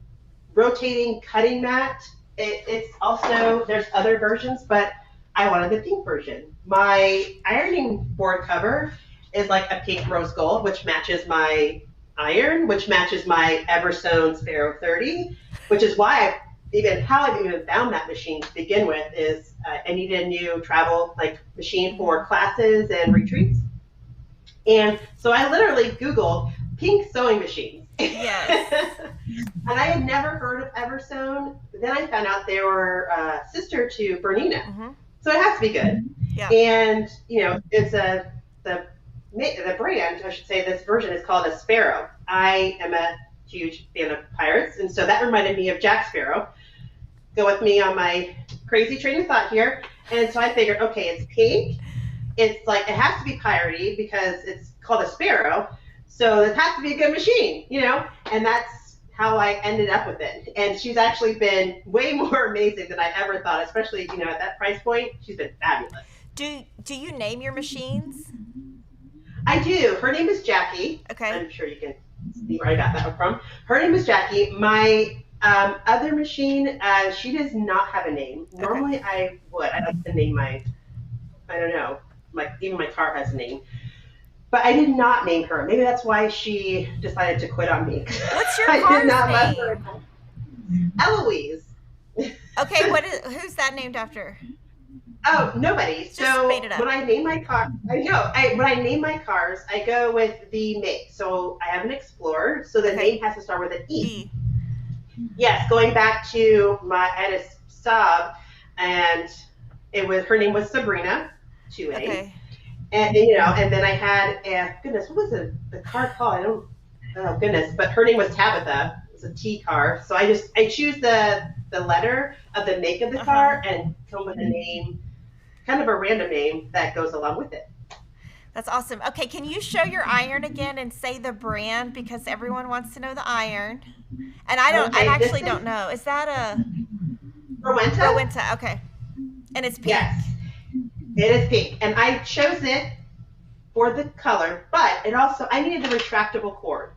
rotating cutting mat. It's also, there's other versions, but I wanted the pink version. My ironing board cover is like a pink rose gold, which matches my iron, which matches my Everstone Sparrow 30, which is why how I've even found that machine to begin with is I needed a new travel like machine for classes and retreats. And so I literally Googled pink sewing machines. Yes. And I had never heard of Everstone. Then I found out they were sister to Bernina. Mm-hmm. So it has to be good. Yeah. And, it's the brand, I should say, this version is called a Sparrow. I am a huge fan of pirates, and so that reminded me of Jack Sparrow. Go with me on my crazy train of thought here. And so I figured, okay, it's pink. It's like, it has to be piratey because it's called a Sparrow. So it has to be a good machine, and that's how I ended up with it. And she's actually been way more amazing than I ever thought, especially, at that price point. She's been fabulous. Do you name your machines? I do. Her name is Jackie. Okay. I'm sure you can see where I got that one from. Her name is Jackie. My other machine, she does not have a name. Okay. Normally I would. I like to name I don't know, even my car has a name. But I did not name her. Maybe that's why she decided to quit on me. What's your car's name? Eloise. Okay, who's that named after? Oh, nobody. Just so made it up. when I name my car, when I name my cars, I go with the make. So I have an Explorer, so the name has to start with an E. Yes, going back to I had a sub, and her name was Sabrina, 2A. Okay. And then I had goodness, what was the car called? Oh goodness, but her name was Tabitha. It was a T car. So I choose the letter of the make of the car and come with a name, kind of a random name that goes along with it. That's awesome. Okay, can you show your iron again and say the brand, because everyone wants to know the iron, and I actually don't know. Is that a Rowenta? Rowenta, okay, and it's pink. Yes, it is pink, and I chose it for the color, but I needed a retractable cord.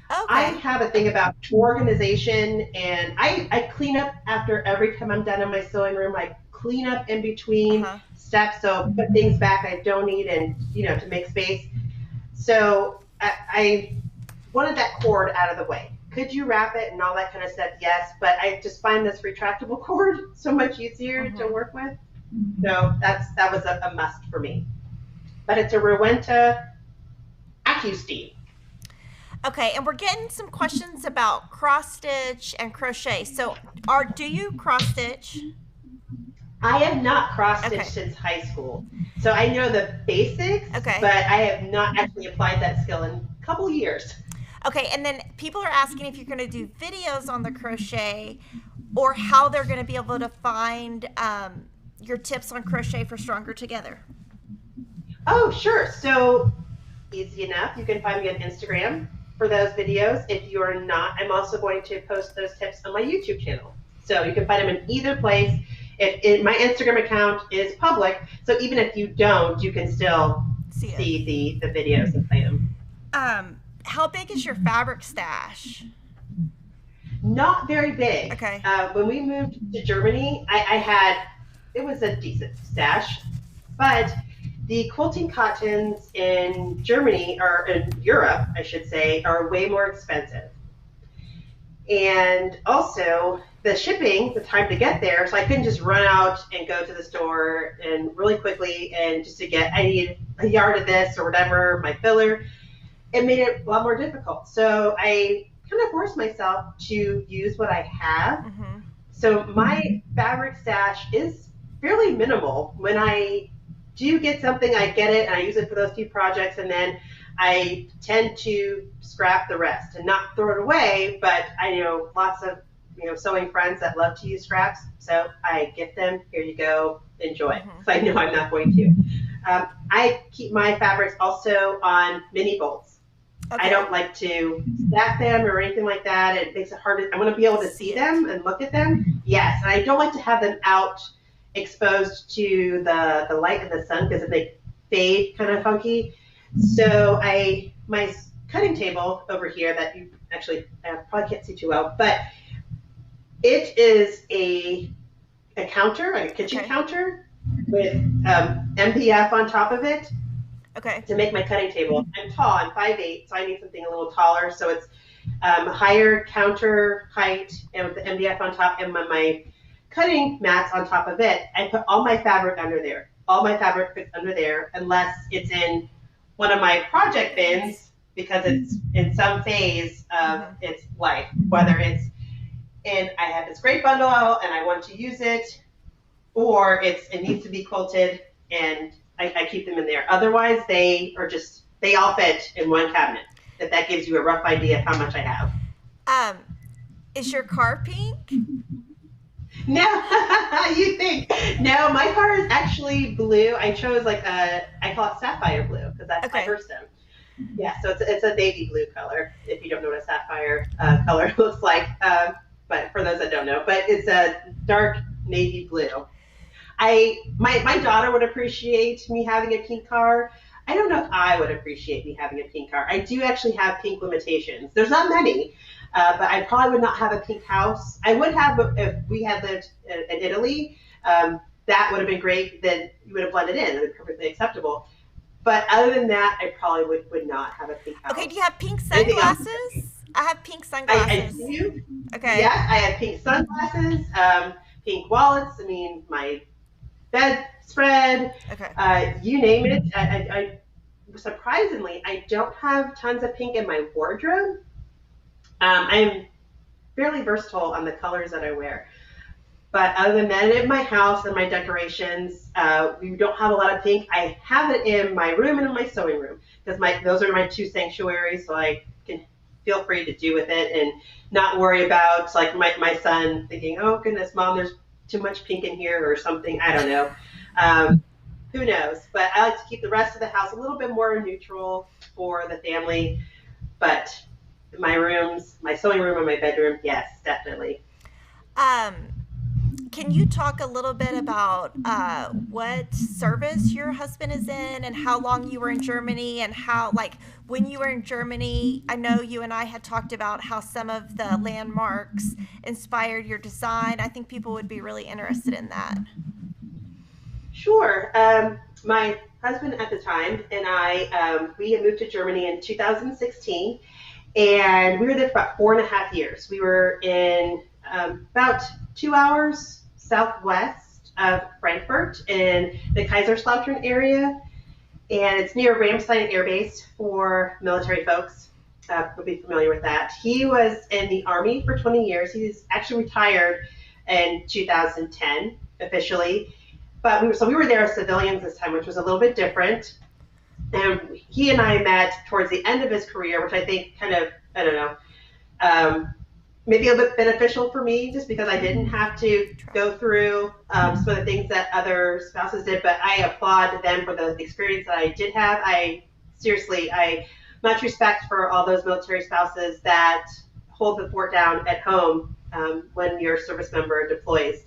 Okay. I have a thing about organization, and I clean up after every time I'm done in my sewing room. I clean up in between steps, so put things back I don't need, and to make space. So I wanted that cord out of the way. Could you wrap it and all that kind of stuff? Yes, but I just find this retractable cord so much easier to work with. So that was a must for me. But it's a Rowenta AccuSteam. Okay, and we're getting some questions about cross stitch and crochet. So, do you cross stitch? I have not cross stitched since high school, so I know the basics. Okay. But I have not actually applied that skill in a couple years. Okay, and then people are asking if you're going to do videos on the crochet, or how they're going to be able to find your tips on crochet for Stronger Together. Oh, sure. So easy enough. You can find me on Instagram for those videos. If you are not, I'm also going to post those tips on my YouTube channel. So you can find them in either place. My Instagram account is public, so even if you don't, you can still see the videos and play them. How big is your fabric stash? Not very big. Okay. When we moved to Germany, it was a decent stash, but the quilting cottons in Germany, or in Europe, I should say, are way more expensive. And also the shipping, the time to get there, so I couldn't just run out and go to the store and really quickly and I need a yard of this or whatever, my filler. it made it a lot more difficult. So I kind of forced myself to use what I have. Mm-hmm. So my fabric stash is fairly minimal. When I do get something, I get it and I use it for those few projects, and then I tend to scrap the rest and not throw it away. But I know lots of sewing friends that love to use scraps, so I gift them. Here you go, enjoy. Mm-hmm. Because I know I'm not going to. I keep my fabrics also on mini bolts. I Okay. don't like to stack them or anything like that. It makes it hard. I want to be able to See see it. them and look at them. Yes, and I don't like to have them out exposed to the light and the sun because they fade kind of funky. So my cutting table over here that you actually probably can't see too well, but it is a counter, like a kitchen Okay. counter with MDF on top of it Okay. to make my cutting table. I'm tall, I'm 5'8", so I need something a little taller. So it's higher counter height and with the MDF on top and my cutting mats on top of it. I put all my fabric under there. All my fabric fits under there unless it's in one of my project bins because it's in some phase of Mm-hmm. its life, whether it's in I have this great bundle and I want to use it, or it needs to be quilted and I keep them in there. Otherwise, they all fit in one cabinet. That gives you a rough idea of how much I have. Um, is your car pink? No, you think? No, my car is actually blue. I chose I call it sapphire blue because that's my Okay. birthstone. Yeah, so it's a navy blue color. If you don't know what a sapphire color looks like, but for those that don't know, but it's a dark navy blue. My daughter would appreciate me having a pink car. I don't know if I would appreciate me having a pink car. I do actually have pink limitations. There's not many, but I probably would not have a pink house. I would have if we had lived in Italy. That would have been great. Then you would have blended in. It would be perfectly acceptable. But other than that, I probably would not have a pink Okay. Do you house. have pink Anything else? sunglasses? I have pink I sunglasses. do. Okay. Yes, I have pink sunglasses, pink wallets. I mean, my bedspread, Okay. you name it. Surprisingly, I don't have tons of pink in my wardrobe. I'm fairly versatile on the colors that I wear. But other than that, in my house and my decorations, we don't have a lot of pink. I have it in my room and in my sewing room because those are my two sanctuaries, so I can feel free to do with it and not worry about like my son thinking, oh goodness, mom, there's too much pink in here or something. I don't know. Who knows? But I like to keep the rest of the house a little bit more neutral for the family. But my rooms, my sewing room and my bedroom, yes, definitely. Um, can you talk a little bit about what service your husband is in and how long you were in Germany and how, like, when you were in Germany, I know you and I had talked about how some of the landmarks inspired your design. I think people would be really interested in that. Sure. My husband at the time and I, we had moved to Germany in 2016, and we were there for about 4.5 years. We were in about 2 hours southwest of Frankfurt in the Kaiserslautern area, and it's near Ramsay Air Base for military folks. Would be familiar with that. He was in the Army for 20 years. He's actually retired in 2010 officially. But we were there as civilians this time, which was a little bit different. And he and I met towards the end of his career, which I think kind of, I don't know, maybe a bit beneficial for me just because I didn't have to go through some of the things that other spouses did. But I applaud them for the experience that I did have. I much respect for all those military spouses that hold the fort down at home when your service member deploys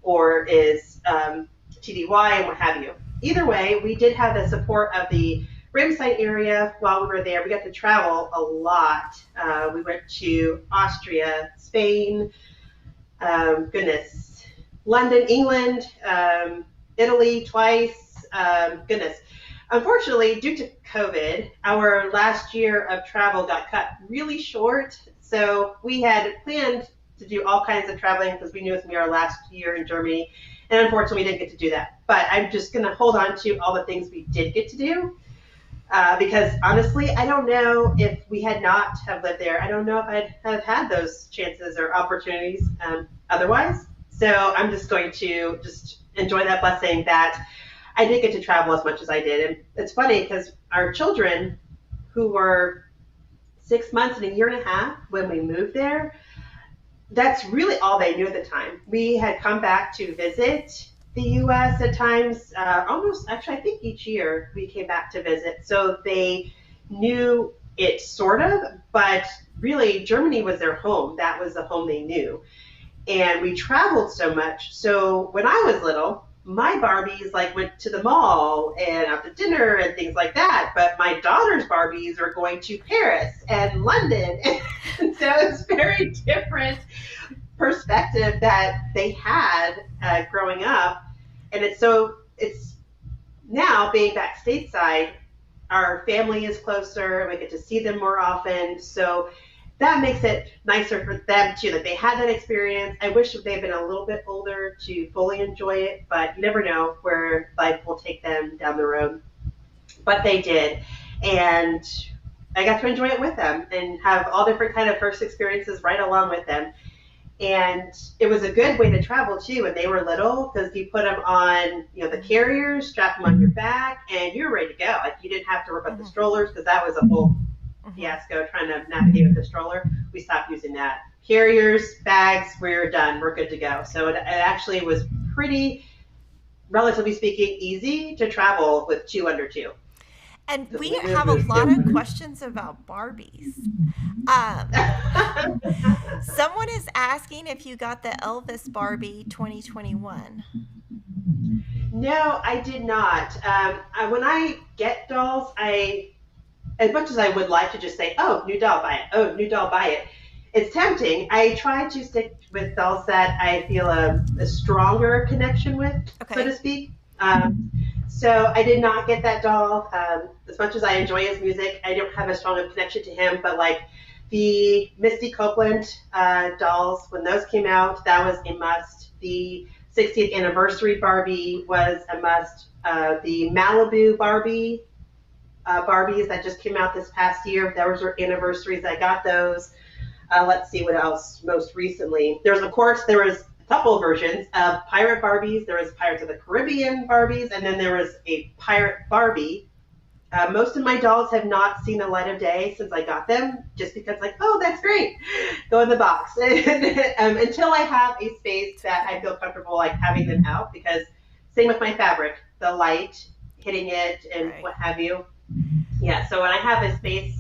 or is TDY and what have you. Either way, we did have the support of the RAMSAY area while we were there. We got to travel a lot. We went to Austria, Spain, goodness, London, England, Italy twice, goodness. Unfortunately, due to COVID, our last year of travel got cut really short. So we had planned to do all kinds of traveling because we knew it was going to be our last year in Germany. And unfortunately, we didn't get to do that. But I'm just going to hold on to all the things we did get to do. Because honestly, I don't know if we had not have lived there. I don't know if I'd have had those chances or opportunities otherwise. So I'm just going to just enjoy that blessing that I did get to travel as much as I did. And it's funny because our children, who were 6 months and a year and a half when we moved there, that's really all they knew at the time. We had come back to visit the U.S. at times, almost actually, I think each year we came back to visit. So they knew it sort of, but really Germany was their home. That was the home they knew. And we traveled so much. So when I was little, my Barbies like went to the mall and out to dinner and things like that. But my daughter's Barbies are going to Paris and London. And so it's very different perspective that they had growing up. And it's now being back stateside, our family is closer and we get to see them more often. So that makes it nicer for them too. That they had that experience. I wish they'd been a little bit older to fully enjoy it, but you never know where life will take them down the road. But they did. And I got to enjoy it with them and have all different kind of first experiences right along with them. And it was a good way to travel too when they were little because you put them on, the carriers, strap them on your back, and you're ready to go. Like you didn't have to worry about the strollers because that was a whole fiasco trying to navigate with the stroller. We stopped using that. Carriers, bags, we're done. We're good to go. So it actually was pretty, relatively speaking, easy to travel with two under two. And we have a lot of questions about Barbies. Someone is asking if you got the Elvis Barbie 2021. No, I did not. When I get dolls, as much as I would like to just say, oh, new doll, buy it. Oh, new doll, buy it. It's tempting. I try to stick with dolls that I feel a stronger connection with, so to speak. So I did not get that doll. As much as I enjoy his music, I don't have a strong connection to him. But like the Misty Copeland dolls, when those came out, that was a must. The 60th anniversary Barbie was a must. The Malibu Barbie Barbies that just came out this past year, those were anniversaries. I got those. Let's see what else most recently. There was a couple of versions of Pirate Barbies. There was Pirates of the Caribbean Barbies, and then there was a Pirate Barbie. Most of my dolls have not seen the light of day since I got them, just because like, oh, that's great. Go in the box. Until I have a space that I feel comfortable like having them out, because same with my fabric, the light hitting it and what have you. Yeah, so when I have a space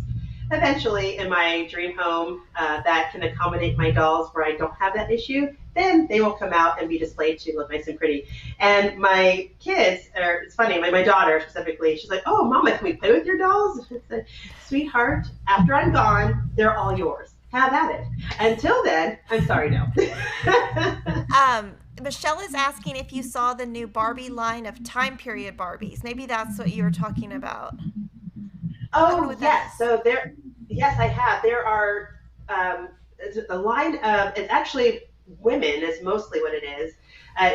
eventually in my dream home that can accommodate my dolls where I don't have that issue, then they will come out and be displayed to look nice and pretty. And my kids, it's funny, my daughter specifically, she's like, oh, Mama, can we play with your dolls? I said, sweetheart, after I'm gone, they're all yours. Have at it. Until then, I'm sorry, no. Michelle is asking if you saw the new Barbie line of time period Barbies. Maybe that's what you were talking about. Oh, yes. So yes, I have. There are a line of, it's actually women is mostly what it is,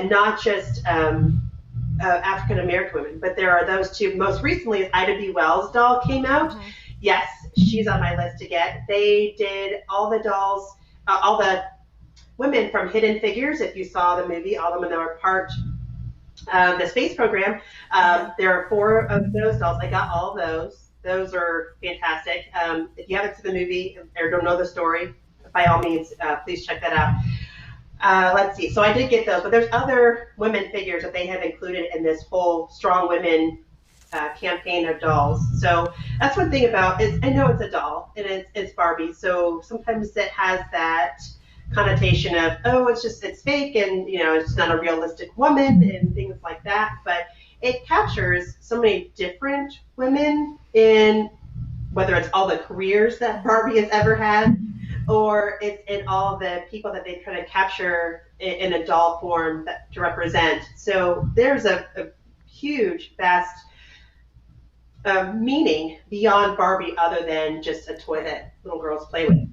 not just African American women, but there are those two. Most recently, Ida B. Wells doll came out. Mm-hmm. Yes, she's on my list to get. They did all the dolls, all the women from Hidden Figures. If you saw the movie, all of them that were part of the space program. There are 4 of those dolls. I got all those. Those are fantastic. If you haven't seen the movie or don't know the story, by all means, please check that out. Let's see. So I did get those, but there's other women figures that they have included in this whole Strong Women campaign of dolls. So that's one thing about it. I know it's a doll and it's Barbie, so sometimes it has that connotation of, oh, it's fake and it's not a realistic woman and things like that. But it captures so many different women in whether it's all the careers that Barbie has ever had, or it's in all the people that they try to capture in a doll form to represent. So there's a huge, vast meaning beyond Barbie other than just a toy that little girls play with.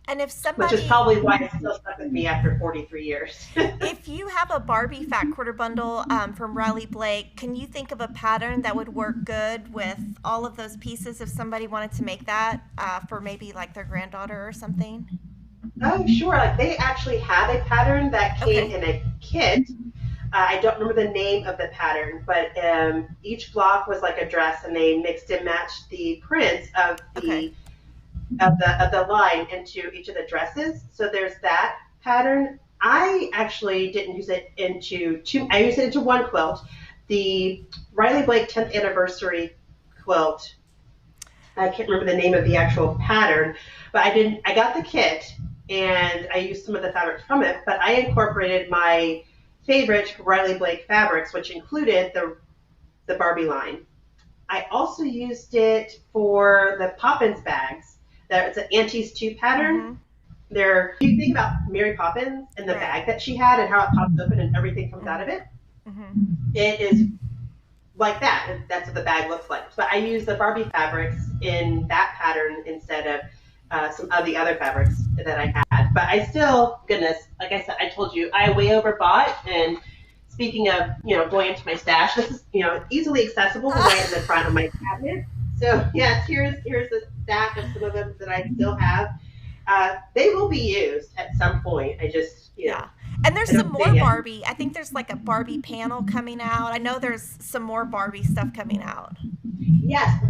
And if which is somebody, probably why it's still stuck with me after 43 years. if you have a Barbie fat quarter bundle from Riley Blake, can you think of a pattern that would work good with all of those pieces if somebody wanted to make that for maybe like their granddaughter or something? Oh, sure. Like they actually have a pattern that came Okay. in a kit. I don't remember the name of the pattern, but each block was like a dress, and they mixed and matched the prints of Okay. the line into each of the dresses. So there's that pattern. I actually didn't use it into two. I used it into one quilt, the Riley Blake 10th anniversary quilt. I can't remember the name of the actual pattern, but I didn't. I got the kit and I used some of the fabrics from it, but I incorporated my favorite Riley Blake fabrics, which included the Barbie line. I also used it for the Poppins bags. It's an Auntie's 2 pattern. Mm-hmm. You think about Mary Poppins and the Right. bag that she had and how it pops open and everything comes out of it. Mm-hmm. Mm-hmm. It is like that. That's what the bag looks like. But I use the Barbie fabrics in that pattern instead of some of the other fabrics that I had. But I still, goodness, like I said, I told you, I way overbought. And speaking of, going into my stash, this is, easily accessible right in the front of my cabinet. So yes, here's a stack of some of them that I still have. They will be used at some point. I just, Yeah. And there's I some don't more see it. Barbie. I think there's like a Barbie panel coming out. I know there's some more Barbie stuff coming out. Yes,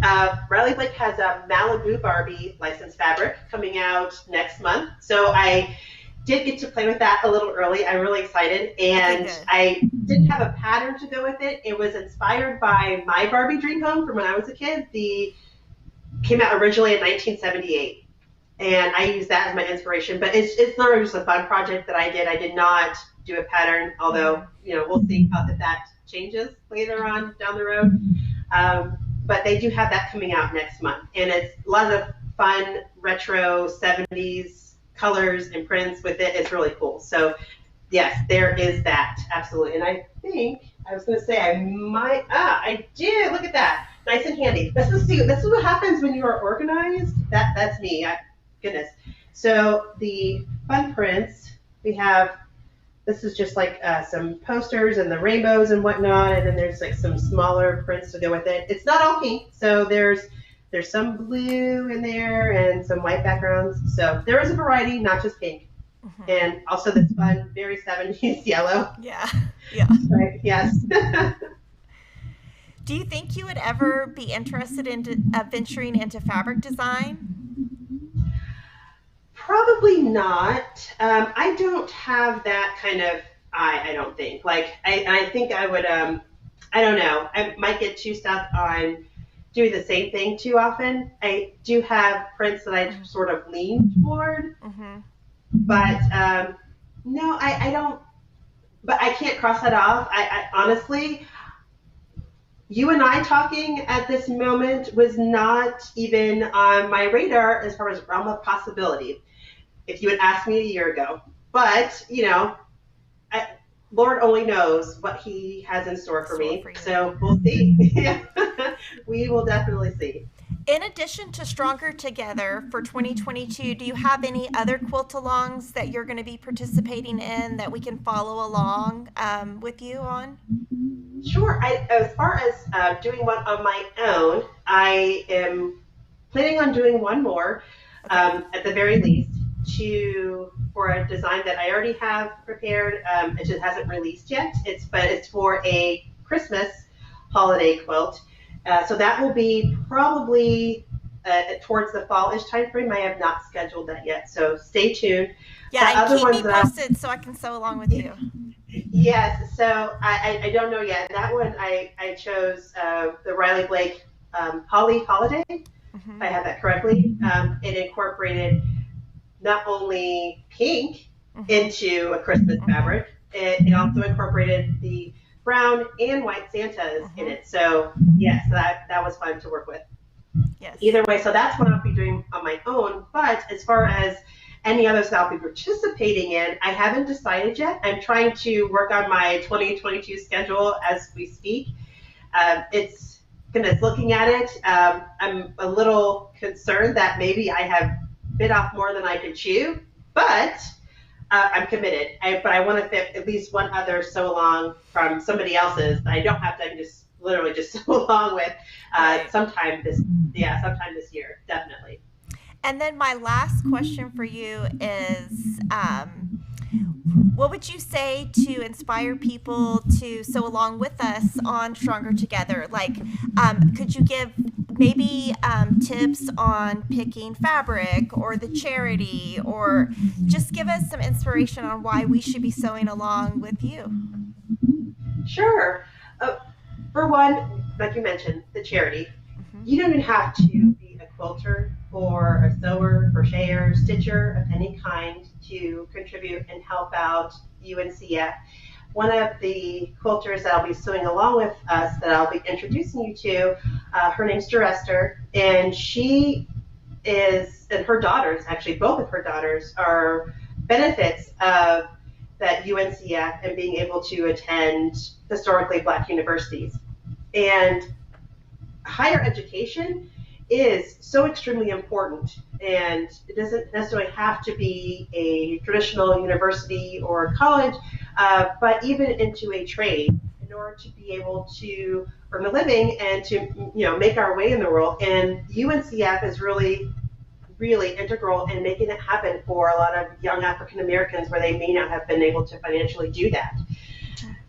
Riley Blake has a Malibu Barbie licensed fabric coming out next month. So I did get to play with that a little early. I'm really excited. And Okay, good. I didn't have a pattern to go with it. It was inspired by my Barbie Dream Home from when I was a kid. The came out originally in 1978. And I used that as my inspiration. But it's literally just a fun project that I did. I did not do a pattern, although, we'll see how that changes later on down the road. But they do have that coming out next month. And it's a lot of fun retro 70s colors and prints with it. It's really cool. So, yes, there is that. Absolutely. And I think, I was going to say, I did. Look at that. Nice and handy. This is what happens when you are organized. That's me. Goodness. So the fun prints, we have, this is just like some posters and the rainbows and whatnot, and then there's like some smaller prints to go with it. It's not all pink, so there's some blue in there and some white backgrounds. So there is a variety, not just pink. Mm-hmm. And also this fun, very 70s yellow. Yeah. Yeah. Right, yes. Do you think you would ever be interested in venturing into fabric design? Probably not. I don't have that kind of eye, I don't think. Like, I think I would, I don't know. I might get too stuck on doing the same thing too often. I do have prints that I sort of lean toward, Mm-hmm. but no, I don't, but I can't cross that off. I honestly, you and I talking at this moment was not even on my radar as far as realm of possibility if you had asked me a year ago. But, Lord only knows what he has in store for me. So we'll see. We will definitely see. In addition to Stronger Together for 2022, do you have any other quilt-alongs that you're going to be participating in that we can follow along with you on? Sure. As far as doing one on my own, I am planning on doing one more, at the very least, for a design that I already have prepared. It just hasn't released yet. It's for a Christmas holiday quilt. So that will be probably towards the fall-ish time frame. I have not scheduled that yet, so stay tuned. Yeah, and keep me posted so I can sew along with you. Yes, so I don't know yet. That one I chose the Riley Blake Holly Holiday, if I have that correctly. It incorporated not only pink into a Christmas fabric, it also incorporated the brown and white Santas in it. So yes, that was fun to work with. Yes. Either way, so that's what I'll be doing on my own. But as far as any others that I'll be participating in, I haven't decided yet. I'm trying to work on my 2022 schedule as we speak. Looking at it, I'm a little concerned that maybe I have bit off more than I could chew, but I'm committed. But I want to fit at least one other sew along from somebody else's that I don't have to. I can just literally just sew along with Right. sometime this year, definitely. And then my last question for you is, what would you say to inspire people to sew along with us on Stronger Together? Like, could you give maybe tips on picking fabric or the charity, or just give us some inspiration on why we should be sewing along with you? Sure. Uh, for one, like you mentioned, the charity. Hmm. You don't even have to be a quilter or a sewer, crocheter, stitcher of any kind to contribute and help out UNCF. One of the quilters that I'll be sewing along with us that I'll be introducing you to, her name's Shereece, and she and her daughters, actually both of her daughters, are benefits of that UNCF and being able to attend historically black universities. And higher education is so extremely important, and it doesn't necessarily have to be a traditional university or college, but even into a trade in order to be able to earn a living and to make our way in the world. And UNCF is really integral in making it happen for a lot of young African Americans where they may not have been able to financially do that.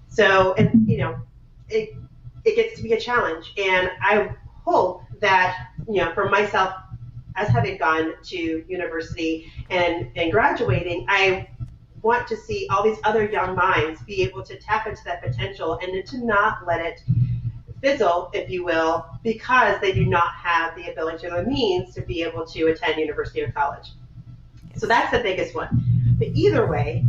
So, and it it gets to be a challenge, and I hope that for myself, as having gone to university and graduating, I want to see all these other young minds be able to tap into that potential and to not let it fizzle, if you will, because they do not have the ability or the means to be able to attend university or college. So that's the biggest one. But either way,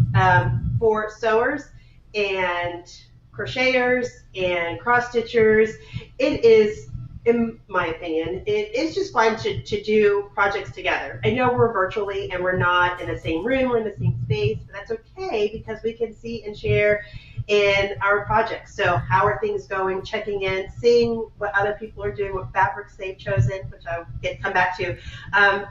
for sewers and crocheters and cross stitchers, it is, in my opinion, it is just fun to do projects together. I know we're virtually and we're not in the same room or in the same space, but that's okay because we can see and share in our projects. So how are things going, checking in, seeing what other people are doing, what fabrics they've chosen, which I'll come back to.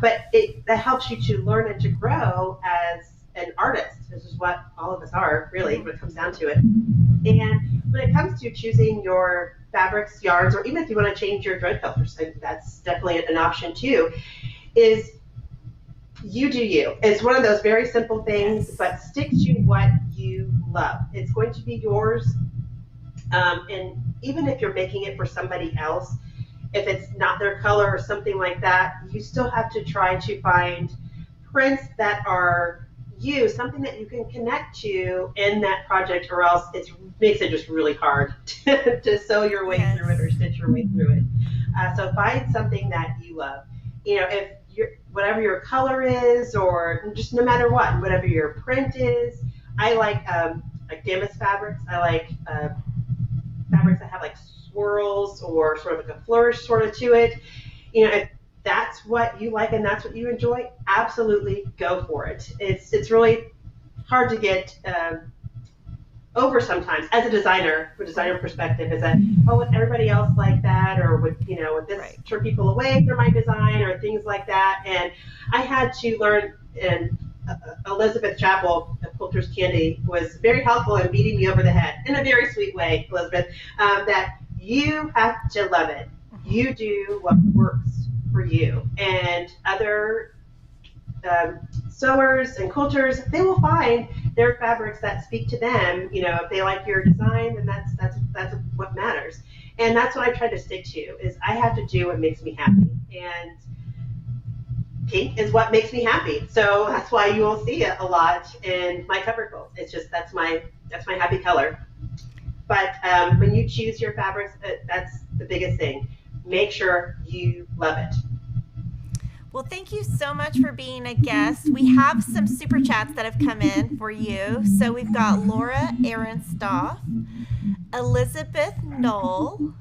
But that helps you to learn and to grow as an artist. This is what all of us are, really, when it comes down to it. And when it comes to choosing your fabrics, yarns, or even if you want to change your thread colors, that's definitely an option too, is you do you. It's one of those very simple things, Yes. but stick to what you love. It's going to be yours. And even if you're making it for somebody else, if it's not their color or something like that, you still have to try to find prints that are you, something that you can connect to in that project, or else it makes it just really hard to sew your way Yes. through it or stitch your way through it. So find something that you love. If whatever your color is, or just no matter what, whatever your print is. I like damask fabrics. I like fabrics that have like swirls or sort of like a flourish sort of to it. If that's what you like and that's what you enjoy, absolutely go for it. It's really hard to get over sometimes as a designer, from a designer perspective, is that, oh, would everybody else like that, or would this Right. turn people away from my design, or things like that. And I had to learn, and Elizabeth Chappell of Quilter's Candy was very helpful in beating me over the head in a very sweet way, Elizabeth, that you have to love it. Mhm. You do what works for you, and other sewers and quilters, they will find their fabrics that speak to them. If they like your design, then that's what matters. And that's what I try to stick to, is I have to do what makes me happy. And pink is what makes me happy. So that's why you will see it a lot in my cover quilts. It's just that's my happy color. But when you choose your fabrics, that's the biggest thing. Make sure you love it. Well, thank you so much for being a guest. We have some super chats that have come in for you. So we've got Laura Ehrenstoff, Elizabeth Knoll,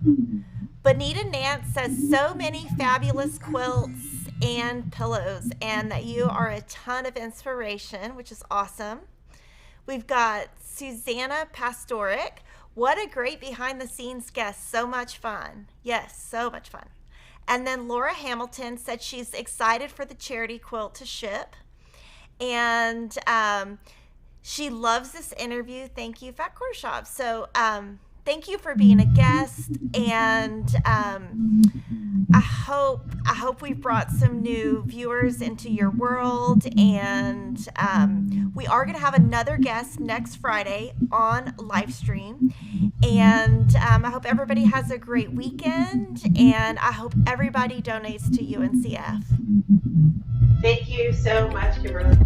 Bonita Nance says so many fabulous quilts and pillows, and that you are a ton of inspiration, which is awesome. We've got Susanna Pastoric. What a great behind the scenes guest. So much fun. Yes, so much fun. And then Laura Hamilton said she's excited for the charity quilt to ship. And she loves this interview. Thank you, Fat Quarter Shop. So thank you for being a guest. And I hope we've brought some new viewers into your world. And we are going to have another guest next Friday on live stream. And I hope everybody has a great weekend. And I hope everybody donates to UNCF. Thank you so much, Kimberly.